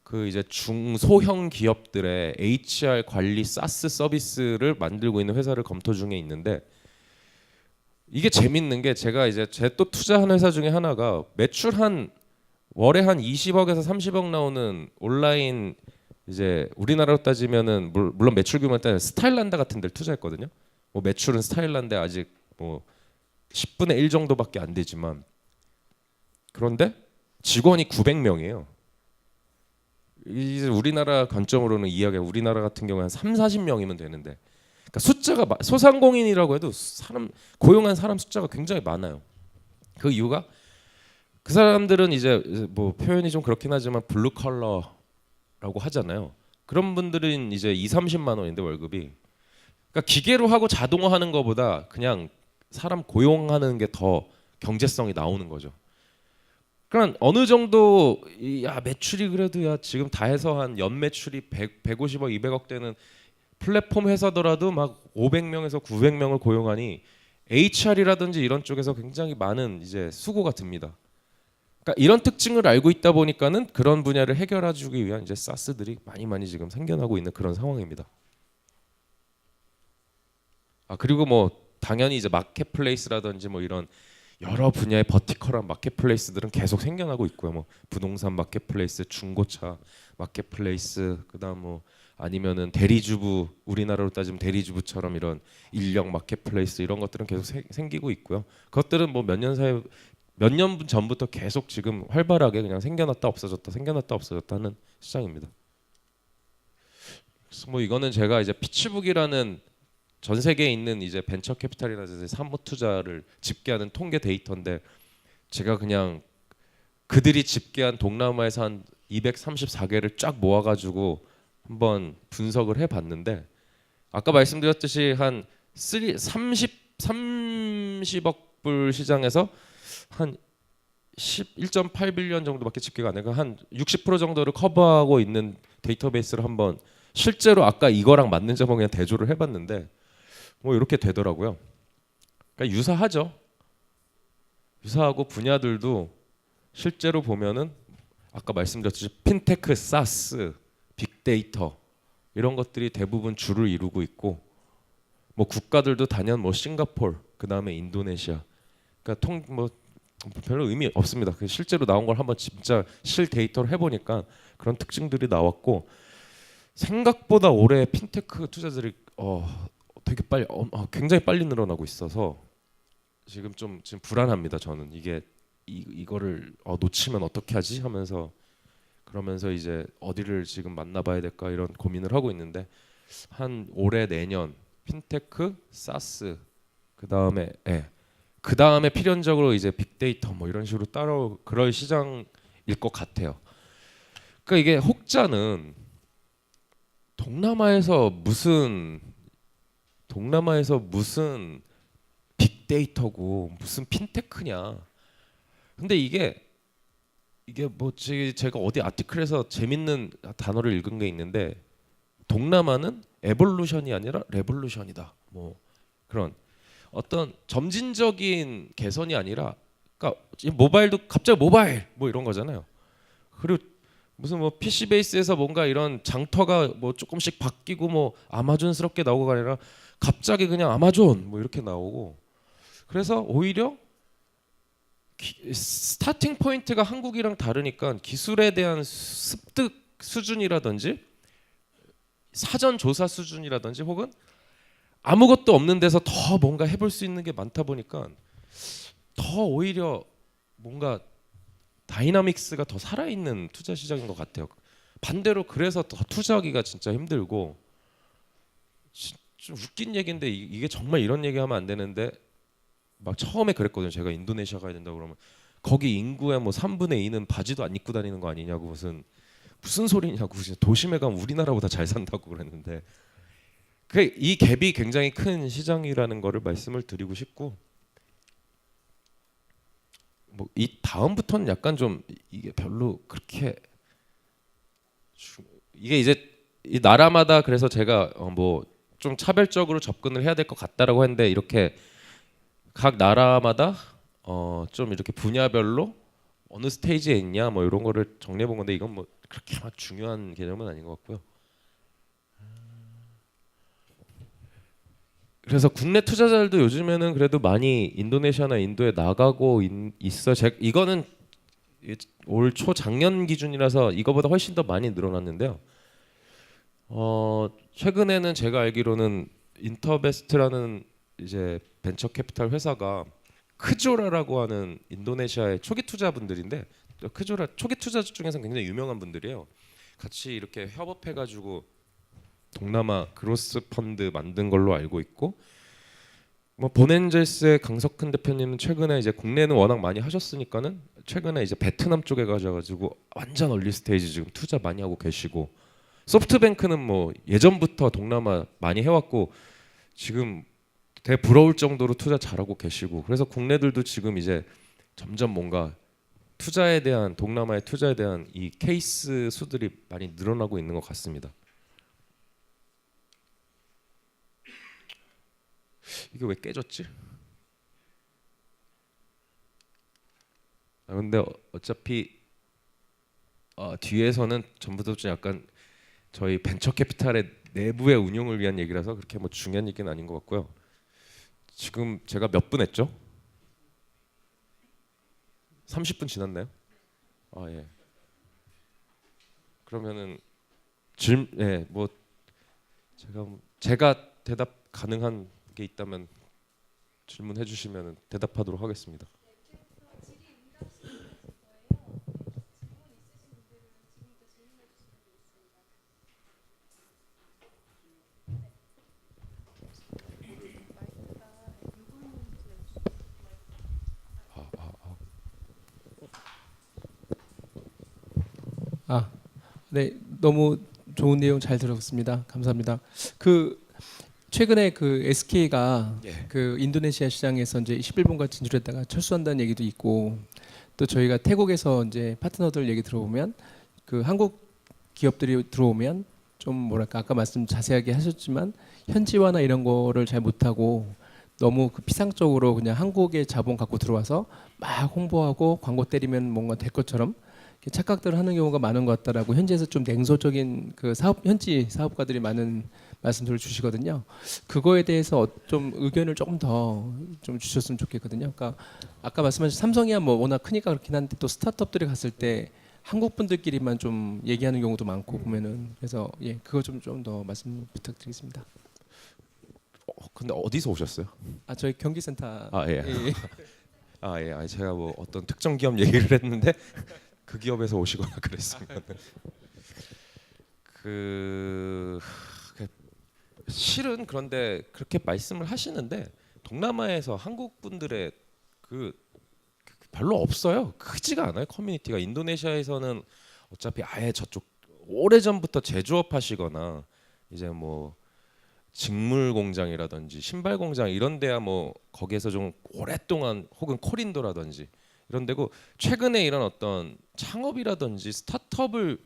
[SPEAKER 2] 그 이제 중소형 기업들의 HR 관리 사스 서비스를 만들고 있는 회사를 검토 중에 있는데 이게 재밌는 게 제가 이제 제 또 투자한 회사 중에 하나가 매출 월에 한 20억에서 30억 나오는 온라인 이제 우리나라로 따지면은 물론 매출 규모에 따지면 스타일란다 같은 데를 투자했거든요. 뭐 매출은 스타일란데 아직 뭐 10분의 1 정도밖에 안 되지만 그런데 직원이 900명이에요. 이제 우리나라 관점으로는 이야기 우리나라 같은 경우에 한 3, 40명이면 되는데 그러니까 숫자가 소상공인이라고 해도 사람 고용한 사람 숫자가 굉장히 많아요. 그 이유가 그 사람들은 이제 뭐 표현이 좀 그렇긴 하지만 블루 컬러라고 하잖아요. 그런 분들은 이제 2, 30만 원인데 월급이 그러니까 기계로 하고 자동화하는 것보다 그냥 사람 고용하는 게 더 경제성이 나오는 거죠. 그러니까 어느 정도 야 매출이 그래도 야 지금 다 해서 한 연 매출이 150억, 200억 되는 플랫폼 회사더라도 막 500명에서 900명을 고용하니 HR이라든지 이런 쪽에서 굉장히 많은 이제 수고가 듭니다. 그러니까 이런 특징을 알고 있다 보니까는 그런 분야를 해결해주기 위한 이제 사스들이 많이 지금 생겨나고 있는 그런 상황입니다. 아 그리고 뭐 당연히 이제 마켓플레이스라든지 뭐 이런 여러 분야의 버티컬한 마켓플레이스들은 계속 생겨나고 있고요. 뭐 부동산 마켓플레이스, 중고차 마켓플레이스, 그다음 뭐 아니면은 대리주부, 우리나라로 따지면 대리주부처럼 이런 인력 마켓플레이스 이런 것들은 계속 생기고 있고요. 그것들은 뭐 몇 년 전부터 계속 지금 활발하게 그냥 생겨났다 없어졌다 생겨났다 없어졌다 하는 시장입니다. 그래서 뭐 이거는 제가 이제 피치북이라는 전 세계에 있는 이제 벤처 캐피탈이라든지 사모 투자를 집계하는 통계 데이터인데 제가 그냥 그들이 집계한 동남아에서 한 234개를 쫙 모아가지고 한번 분석을 해봤는데 아까 말씀드렸듯이 한 30억 불 시장에서 한 1.8빌리언 정도밖에 집계가 안 되고 한 60% 정도를 커버하고 있는 데이터베이스를 한번 실제로 아까 이거랑 맞는지 한번 그냥 대조를 해봤는데 뭐 이렇게 되더라고요. 그러니까 유사하죠. 유사하고 분야들도 실제로 보면은 아까 말씀드렸듯이 핀테크, 사스, 빅데이터 이런 것들이 대부분 주를 이루고 있고 뭐 국가들도 단연 뭐 싱가포르 그다음에 인도네시아 그러니까 뭐 별로 의미 없습니다. 실제로 나온 걸 한번 진짜 실 데이터를 해보니까 그런 특징들이 나왔고 생각보다 올해 핀테크 투자들이 되게 빨리 굉장히 빨리 늘어나고 있어서 지금 불안합니다. 저는 이게 이거를 놓치면 어떻게 하지 하면서 그러면서 이제 어디를 지금 만나봐야 될까 이런 고민을 하고 있는데 한 올해 내년 핀테크, 사스 그 다음에 필연적으로 이제 빅데이터 뭐 이런 식으로 따로 그럴 시장일 것 같아요. 그러니까 이게 혹자는 동남아에서 무슨 빅데이터고 무슨 핀테크냐. 근데 이게 뭐 제가 어디 아티클에서 재밌는 단어를 읽은 게 있는데 동남아는 에볼루션이 아니라 레볼루션이다. 뭐 그런 어떤 점진적인 개선이 아니라 그러니까 모바일도 갑자기 모바일 뭐 이런 거잖아요. 그리고 무슨 뭐 PC 베이스에서 뭔가 이런 장터가 뭐 조금씩 바뀌고 뭐 아마존스럽게 나오고가 아니라 갑자기 그냥 아마존 뭐 이렇게 나오고 그래서 오히려 스타팅 포인트가 한국이랑 다르니까 기술에 대한 습득 수준이라든지 사전 조사 수준이라든지 혹은 아무것도 없는 데서 더 뭔가 해볼 수 있는 게 많다 보니까 더 오히려 뭔가 다이나믹스가 더 살아있는 투자 시장인 것 같아요. 반대로 그래서 더 투자하기가 진짜 힘들고 좀 웃긴 얘기인데 이게 정말 이런 얘기하면 안 되는데 막 처음에 그랬거든요. 제가 인도네시아 가야 된다고 그러면 거기 인구의 뭐 3분의 2는 바지도 안 입고 다니는 거 아니냐고 무슨 소리냐고 도심에 가면 우리나라보다 잘 산다고 그랬는데 이 갭이 굉장히 큰 시장이라는 거를 말씀을 드리고 싶고 뭐 이 다음부터는 약간 좀 이게 별로 그렇게 이게 이제 이 나라마다 그래서 제가 뭐 좀 차별적으로 접근을 해야 될 것 같다라고 했는데 이렇게 각 나라마다 좀 이렇게 분야별로 어느 스테이지에 있냐 뭐 이런 거를 정리해 본 건데 이건 뭐 그렇게 막 중요한 개념은 아닌 것 같고요. 그래서 국내 투자자들도 요즘에는 그래도 많이 인도네시아나 인도에 나가고 있어. 이거는 올 초작년 기준이라서 이거보다 훨씬 더 많이 늘어났는데요. 최근에는 제가 알기로는 인터베스트라는 이제 벤처 캐피탈 회사가 크조라라고 하는 인도네시아의 초기 투자분들인데 크조라 초기 투자자 중에서 굉장히 유명한 분들이에요. 같이 이렇게 협업해가지고 동남아 그로스 펀드 만든 걸로 알고 있고, 뭐 본엔젤스의 강석훈 대표님은 최근에 이제 국내는 워낙 많이 하셨으니까는 최근에 이제 베트남 쪽에 가셔가지고 완전 얼리 스테이지 지금 투자 많이 하고 계시고, 소프트뱅크는 뭐 예전부터 동남아 많이 해왔고 지금 되게 부러울 정도로 투자 잘하고 계시고, 그래서 국내들도 지금 이제 점점 뭔가 투자에 대한, 동남아의 투자에 대한 이 케이스 수들이 많이 늘어나고 있는 것 같습니다. 이게 왜 깨졌지? 근데 어차피 뒤에서는 전부 다 좀 약간 저희 벤처 캐피탈의 내부의 운용을 위한 얘기라서 그렇게 뭐 중요한 얘기는 아닌 것 같고요. 지금 제가 몇 분 했죠? 30분 지났나요? 아 예. 그러면은 뭐 제가 대답 가능한 게 있다면 질문해 주시면 대답하도록 하겠습니다.
[SPEAKER 3] 아, 네, 너무 좋은 내용 잘 들었습니다. 감사합니다. 그 최근에 그 SK가
[SPEAKER 2] 예.
[SPEAKER 3] 그 인도네시아 시장에서 이제 11번가 진출했다가 철수한다는 얘기도 있고, 또 저희가 태국에서 이제 파트너들 얘기 들어보면 그 한국 기업들이 들어오면 좀 뭐랄까 아까 말씀 자세하게 하셨지만 현지화나 이런 거를 잘 못하고 너무 그 피상적으로 그냥 한국의 자본 갖고 들어와서 막 홍보하고 광고 때리면 뭔가 될 것처럼 이렇게 착각들을 하는 경우가 많은 것 같다라고 현지에서 좀 냉소적인 그 현지 사업가들이 많은 말씀들을 주시거든요. 그거에 대해서 좀 의견을 조금 더 좀 주셨으면 좋겠거든요. 그러니까 아까 말씀하신 삼성이야 뭐 워낙 크니까 그렇긴 한데 또 스타트업들이 갔을 때 한국 분들끼리만 좀 얘기하는 경우도 많고 보면은, 그래서 예 그거 좀 더 말씀 부탁드리겠습니다.
[SPEAKER 2] 근데 어디서 오셨어요?
[SPEAKER 3] 아 저희 경기센터.
[SPEAKER 2] 아 예.
[SPEAKER 3] 예.
[SPEAKER 2] 아 예. 아니, 제가 뭐 어떤 특정 기업 얘기를 했는데 그 기업에서 오시거나 그랬으면 그 실은 그런데 그렇게 말씀을 하시는데 동남아에서 한국 분들의 그 별로 없어요. 크지가 않아요. 커뮤니티가. 인도네시아에서는 어차피 아예 저쪽 오래전부터 제조업 하시거나 이제 뭐 직물 공장이라든지 신발 공장 이런 데야 뭐 거기에서 좀 오랫동안, 혹은 코린도라든지 이런 데고, 최근에 이런 어떤 창업이라든지 스타트업을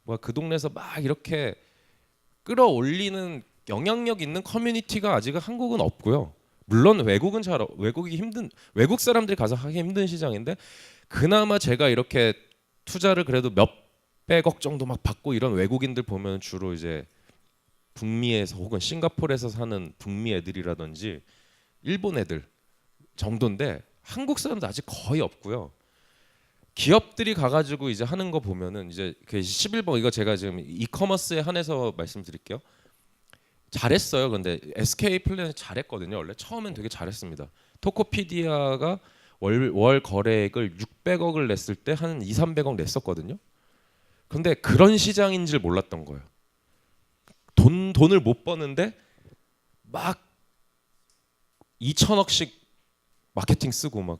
[SPEAKER 2] 뭐 그 동네에서 막 이렇게 끌어올리는 영향력 있는 커뮤니티가 아직은 한국은 없고요. 물론 외국 사람들이 가서 하기 힘든 시장인데, 그나마 제가 이렇게 투자를 그래도 몇백억 정도 막 받고 이런 외국인들 보면 주로 이제 북미에서 혹은 싱가포르에서 사는 북미 애들이라든지 일본 애들 정도인데 한국 사람도 아직 거의 없고요. 기업들이 가가지고 이제 하는 거 보면은 이제 그 11번, 이거 제가 지금 이커머스에 한해서 말씀드릴게요. 잘했어요. 근데 SK 플래닛 잘했거든요. 원래 처음엔 되게 잘했습니다. 토코피디아가 월 거래액을 600억을 냈을 때 한 2, 300억 냈었거든요. 근데 그런 시장인 줄 몰랐던 거예요. 돈을 못 버는데 막 2천억씩 마케팅 쓰고 막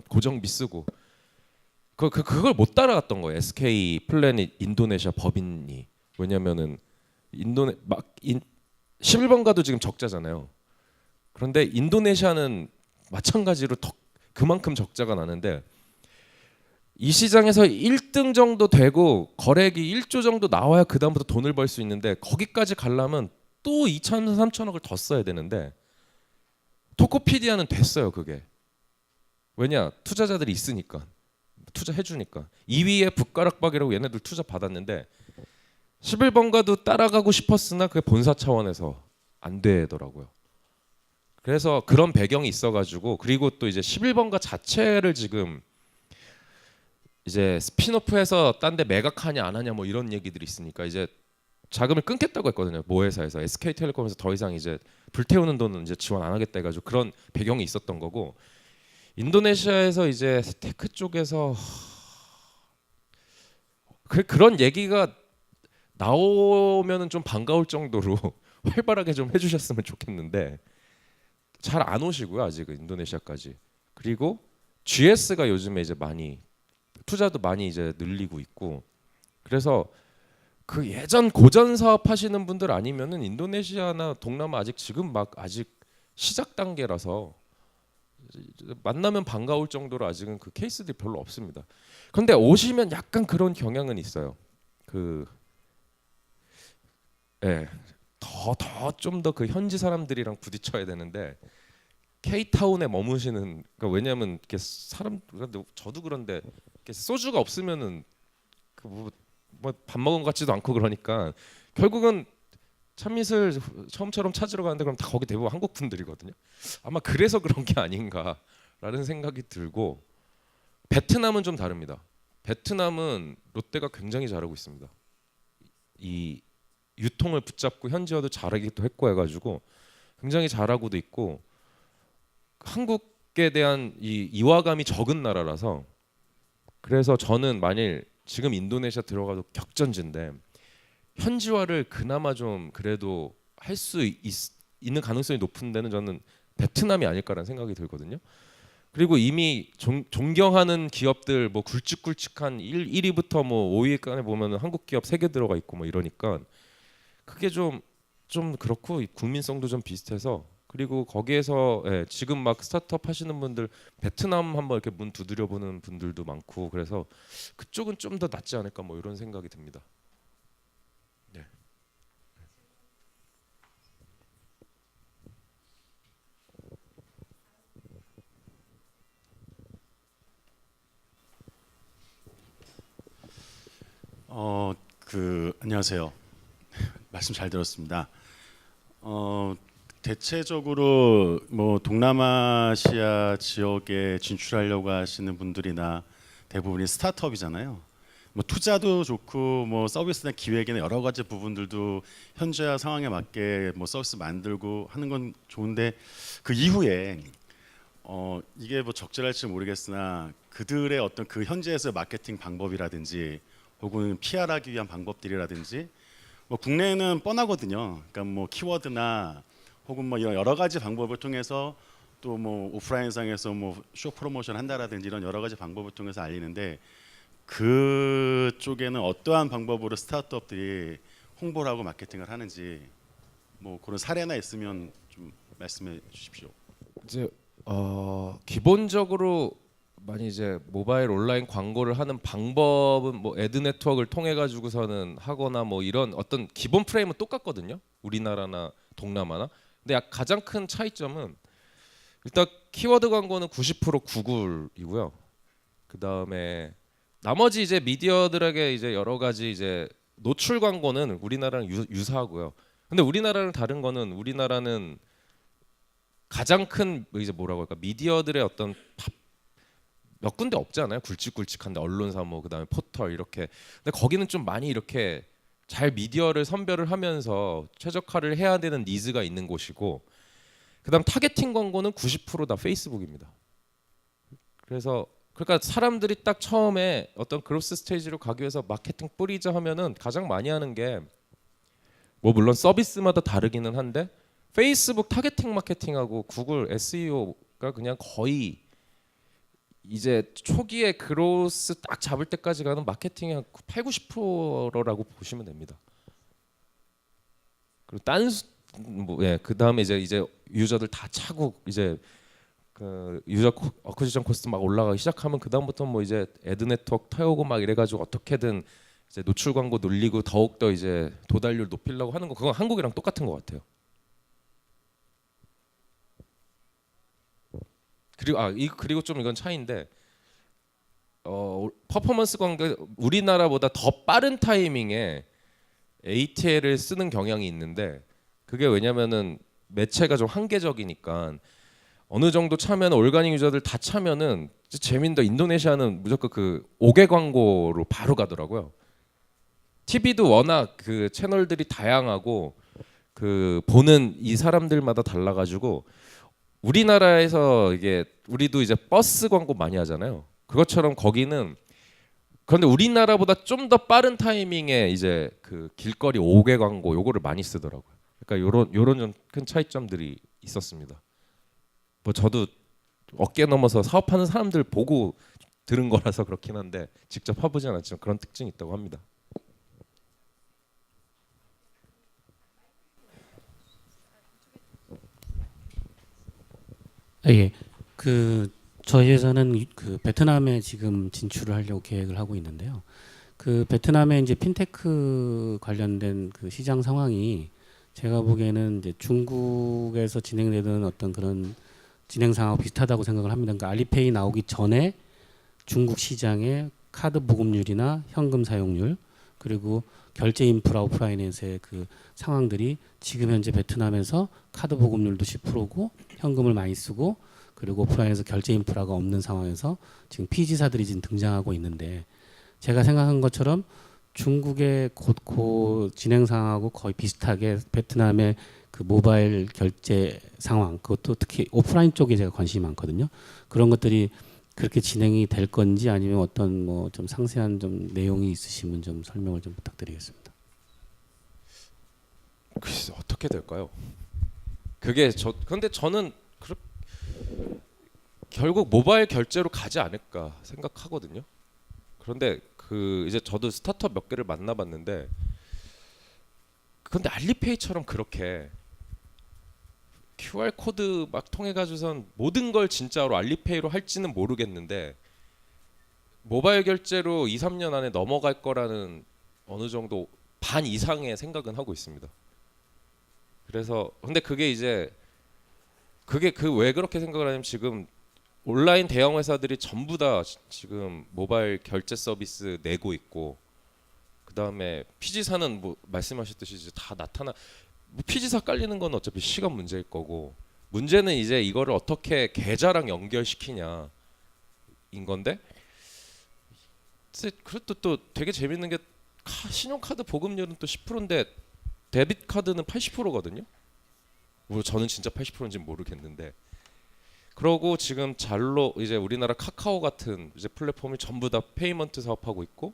[SPEAKER 2] 고정비 쓰고 그걸 못 따라갔던 거예요. SK 플래닛 인도네시아 법인이. 왜냐면은 11번가도 지금 적자잖아요. 그런데 인도네시아는 마찬가지로 그만큼 적자가 나는데, 이 시장에서 1등 정도 되고 거래액이 1조 정도 나와야 그 다음부터 돈을 벌 수 있는데, 거기까지 가려면 또 2천, 3천억을 더 써야 되는데 토코피디아는 됐어요. 그게 왜냐? 투자자들이 있으니까, 투자해 주니까. 2위에 붓가락박이라고 얘네들 투자 받았는데 11번가도 따라가고 싶었으나 그게 본사 차원에서 안 되더라고요. 그래서 그런 배경이 있어가지고, 그리고 또 이제 11번가 자체를 지금 이제 스피노프해서 딴 데 매각하냐 안 하냐 뭐 이런 얘기들이 있으니까 이제 자금을 끊겠다고 했거든요. 모회사에서. SK텔레콤에서 더 이상 이제 불태우는 돈은 이제 지원 안 하겠다 해가지고 그런 배경이 있었던 거고, 인도네시아에서 이제 테크 쪽에서 그런 얘기가 나오면은 좀 반가울 정도로 활발하게 좀 해주셨으면 좋겠는데 잘 안 오시고요 아직은 인도네시아까지. 그리고 GS가 요즘에 이제 많이 투자도 많이 이제 늘리고 있고 그래서 그 예전 고전 사업 하시는 분들 아니면은 인도네시아나 동남아 아직 지금 막 아직 시작 단계라서 만나면 반가울 정도로 아직은 그 케이스들이 별로 없습니다. 근데 오시면 약간 그런 경향은 있어요. 그 예. 더 좀 더 그 현지 사람들이랑 부딪혀야 되는데 K타운에 머무시는 그러니까 왜냐면 이렇게 사람 그런데 저도 그런데 이렇게 소주가 없으면은 그 뭐 밥 먹은 것 같지도 않고 그러니까 결국은 참이슬 처음처럼 찾으러 가는데 그럼 다 거기 대부분 한국 분들이거든요. 아마 그래서 그런 게 아닌가라는 생각이 들고 베트남은 좀 다릅니다. 베트남은 롯데가 굉장히 잘하고 있습니다. 이 유통을 붙잡고 현지화도 잘하기도 했고 해가지고 굉장히 잘하고도 있고 한국에 대한 이 이화감이 적은 나라라서 그래서 저는 만일 지금 인도네시아 들어가도 격전지인데 현지화를 그나마 좀 그래도 할 수 있는 가능성이 높은 데는 저는 베트남이 아닐까라는 생각이 들거든요. 그리고 이미 존경하는 기업들 뭐 굵직굵직한 1위부터 뭐 5위까지 보면은 한국 기업 3개 들어가 있고 뭐 이러니까 그게 좀 그렇고 국민성도 좀 비슷해서 그리고 거기에서 예, 지금 막 스타트업 하시는 분들 베트남 한번 이렇게 문 두드려 보는 분들도 많고 그래서 그쪽은 좀 더 낫지 않을까 뭐 이런 생각이 듭니다. 네.
[SPEAKER 4] 안녕하세요. 말씀 잘 들었습니다. 대체적으로 뭐 동남아시아 지역에 진출하려고 하시는 분들이나 대부분이 스타트업이잖아요. 뭐 투자도 좋고 뭐 서비스나 기획이나 여러 가지 부분들도 현재와 상황에 맞게 뭐 서비스 만들고 하는 건 좋은데 그 이후에 이게 뭐 적절할지 모르겠으나 그들의 어떤 그 현지에서 마케팅 방법이라든지 혹은 PR하기 위한 방법들이라든지 뭐 국내에는 뻔하거든요. 그러니까 뭐 키워드나 혹은 뭐 이런 여러 가지 방법을 통해서 또 뭐 오프라인상에서 뭐 쇼 프로모션 한다라든지 이런 여러 가지 방법을 통해서 알리는데 그쪽에는 어떠한 방법으로 스타트업들이 홍보를 하고 마케팅을 하는지 뭐 그런 사례나 있으면 좀 말씀해 주십시오.
[SPEAKER 2] 이제 기본적으로 많이 이제 모바일 온라인 광고를 하는 방법은 뭐 애드 네트워크를 통해 가지고서는 하거나 뭐 이런 어떤 기본 프레임은 똑같거든요. 우리나라나 동남아나. 근데 가장 큰 차이점은 일단 키워드 광고는 90% 구글이고요. 그 다음에 나머지 이제 미디어들에게 이제 여러 가지 이제 노출 광고는 우리나라랑 유사하고요. 근데 우리나라랑 다른 거는 우리나라는 가장 큰 이제 뭐라고 할까 미디어들의 어떤 몇 군데 없잖아요. 굵직굵직한데 언론사 뭐 그다음에 포털 이렇게. 근데 거기는 좀 많이 이렇게 잘 미디어를 선별을 하면서 최적화를 해야 되는 니즈가 있는 곳이고 그다음 타겟팅 광고는 90%다 페이스북입니다. 그래서 그러니까 사람들이 딱 처음에 어떤 그로스 스테이지로 가기 위해서 마케팅 뿌리자 하면은 가장 많이 하는 게 뭐 물론 서비스마다 다르기는 한데 페이스북 타겟팅 마케팅하고 구글 SEO가 그냥 거의 이제 초기에 그로스 딱 잡을 때까지 가는 마케팅의 한 8, 90%라고 보시면 됩니다. 그리고 그다음에 이제 유저들 다 차고 이제 그 유저 어쿠지션 코스트 막 올라가기 시작하면 그다음부터 뭐 이제 애드 네트워크 태우고 막 이래 가지고 어떻게든 이제 노출 광고 늘리고 더욱 더 이제 도달률 높이려고 하는 거 그건 한국이랑 똑같은 것 같아요. 그리고 좀 이건 차이인데 퍼포먼스 광고 우리나라보다 더 빠른 타이밍에 ATL을 쓰는 경향이 있는데 그게 왜냐면은 매체가 좀 한계적이니까 어느 정도 차면 올가닉 유저들 다 차면은 재밌는데 인도네시아는 무조건 그 5개 광고로 바로 가더라고요. TV도 워낙 그 채널들이 다양하고 그 보는 이 사람들마다 달라가지고 우리나라에서 이게 우리도 이제 버스 광고 많이 하잖아요. 그것처럼 거기는 그런데 우리나라보다 좀 더 빠른 타이밍에 이제 그 길거리 5개 광고 요거를 많이 쓰더라고요. 그러니까 요런 좀 큰 차이점들이 있었습니다. 뭐 저도 어깨 넘어서 사업하는 사람들 보고 들은 거라서 그렇긴 한데 직접 해보진 않았지만 그런 특징이 있다고 합니다.
[SPEAKER 5] 예. 그 저희 회사는 그 베트남에 지금 진출을 하려고 계획을 하고 있는데요. 그 베트남의 이제 핀테크 관련된 그 시장 상황이 제가 보기에는 이제 중국에서 진행되던 어떤 그런 진행 상황하고 비슷하다고 생각을 합니다. 그러니까 알리페이 나오기 전에 중국 시장의 카드 보급률이나 현금 사용률 그리고 결제 인프라 오프라인에서의 그 상황들이 지금 현재 베트남에서 카드 보급률도 10%고 현금을 많이 쓰고 그리고 오프라인에서 결제 인프라가 없는 상황에서 지금 피지사들이 지금 등장하고 있는데 제가 생각한 것처럼 중국의 곧 진행 상황하고 거의 비슷하게 베트남의 그 모바일 결제 상황 그것도 특히 오프라인 쪽에 제가 관심이 많거든요. 그런 것들이 그렇게 진행이 될 건지 아니면 어떤 뭐 좀 상세한 좀 내용이 있으시면 좀 설명을 좀 부탁드리겠습니다.
[SPEAKER 2] 글쎄 어떻게 될까요? 그게 근데 저는 결국 모바일 결제로 가지 않을까 생각하거든요. 그런데 그 이제 저도 스타트업 몇 개를 만나봤는데 근데 알리페이처럼 그렇게 QR 코드 막 통해 가지고선 모든 걸 진짜로 알리페이로 할지는 모르겠는데 모바일 결제로 2, 3년 안에 넘어갈 거라는 어느 정도 반 이상의 생각은 하고 있습니다. 그래서 근데 그게 그 왜 그렇게 생각을 하냐면 지금 온라인 대형 회사들이 전부 다 지금 모바일 결제 서비스 내고 있고 그다음에 피지사는 뭐 말씀하셨듯이 이제 다 뭐 피지사 깔리는 건 어차피 시간 문제일 거고 문제는 이제 이거를 어떻게 계좌랑 연결시키냐인 건데 그것도 또 되게 재밌는 게 신용카드 보급률은 또 10%인데 데빗 카드는 80%거든요. 뭐 저는 진짜 80%인지는 모르겠는데 그러고 지금 잘로 이제 우리나라 카카오 같은 이제 플랫폼이 전부 다 페이먼트 사업하고 있고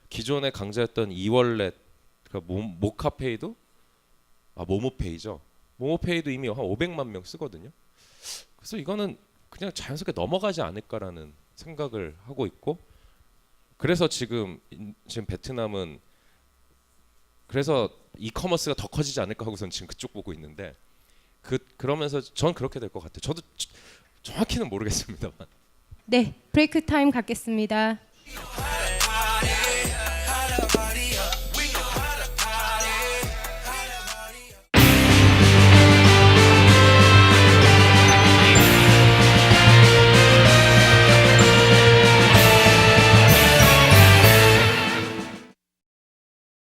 [SPEAKER 2] 기존에 강조했던 이월렛 그러니까 모카페이도 모모페이죠. 모모페이도 이미 한 500만 명 쓰거든요. 그래서 이거는 그냥 자연스럽게 넘어가지 않을까라는 생각을 하고 있고 그래서 지금 베트남은 그래서 이커머스가 더 커지지 않을까 하고선 지금 그쪽 보고 있는데 그러면서 전 그렇게 될 것 같아요. 저도 정확히는 모르겠습니다만.
[SPEAKER 1] 네, 브레이크 타임 갖겠습니다.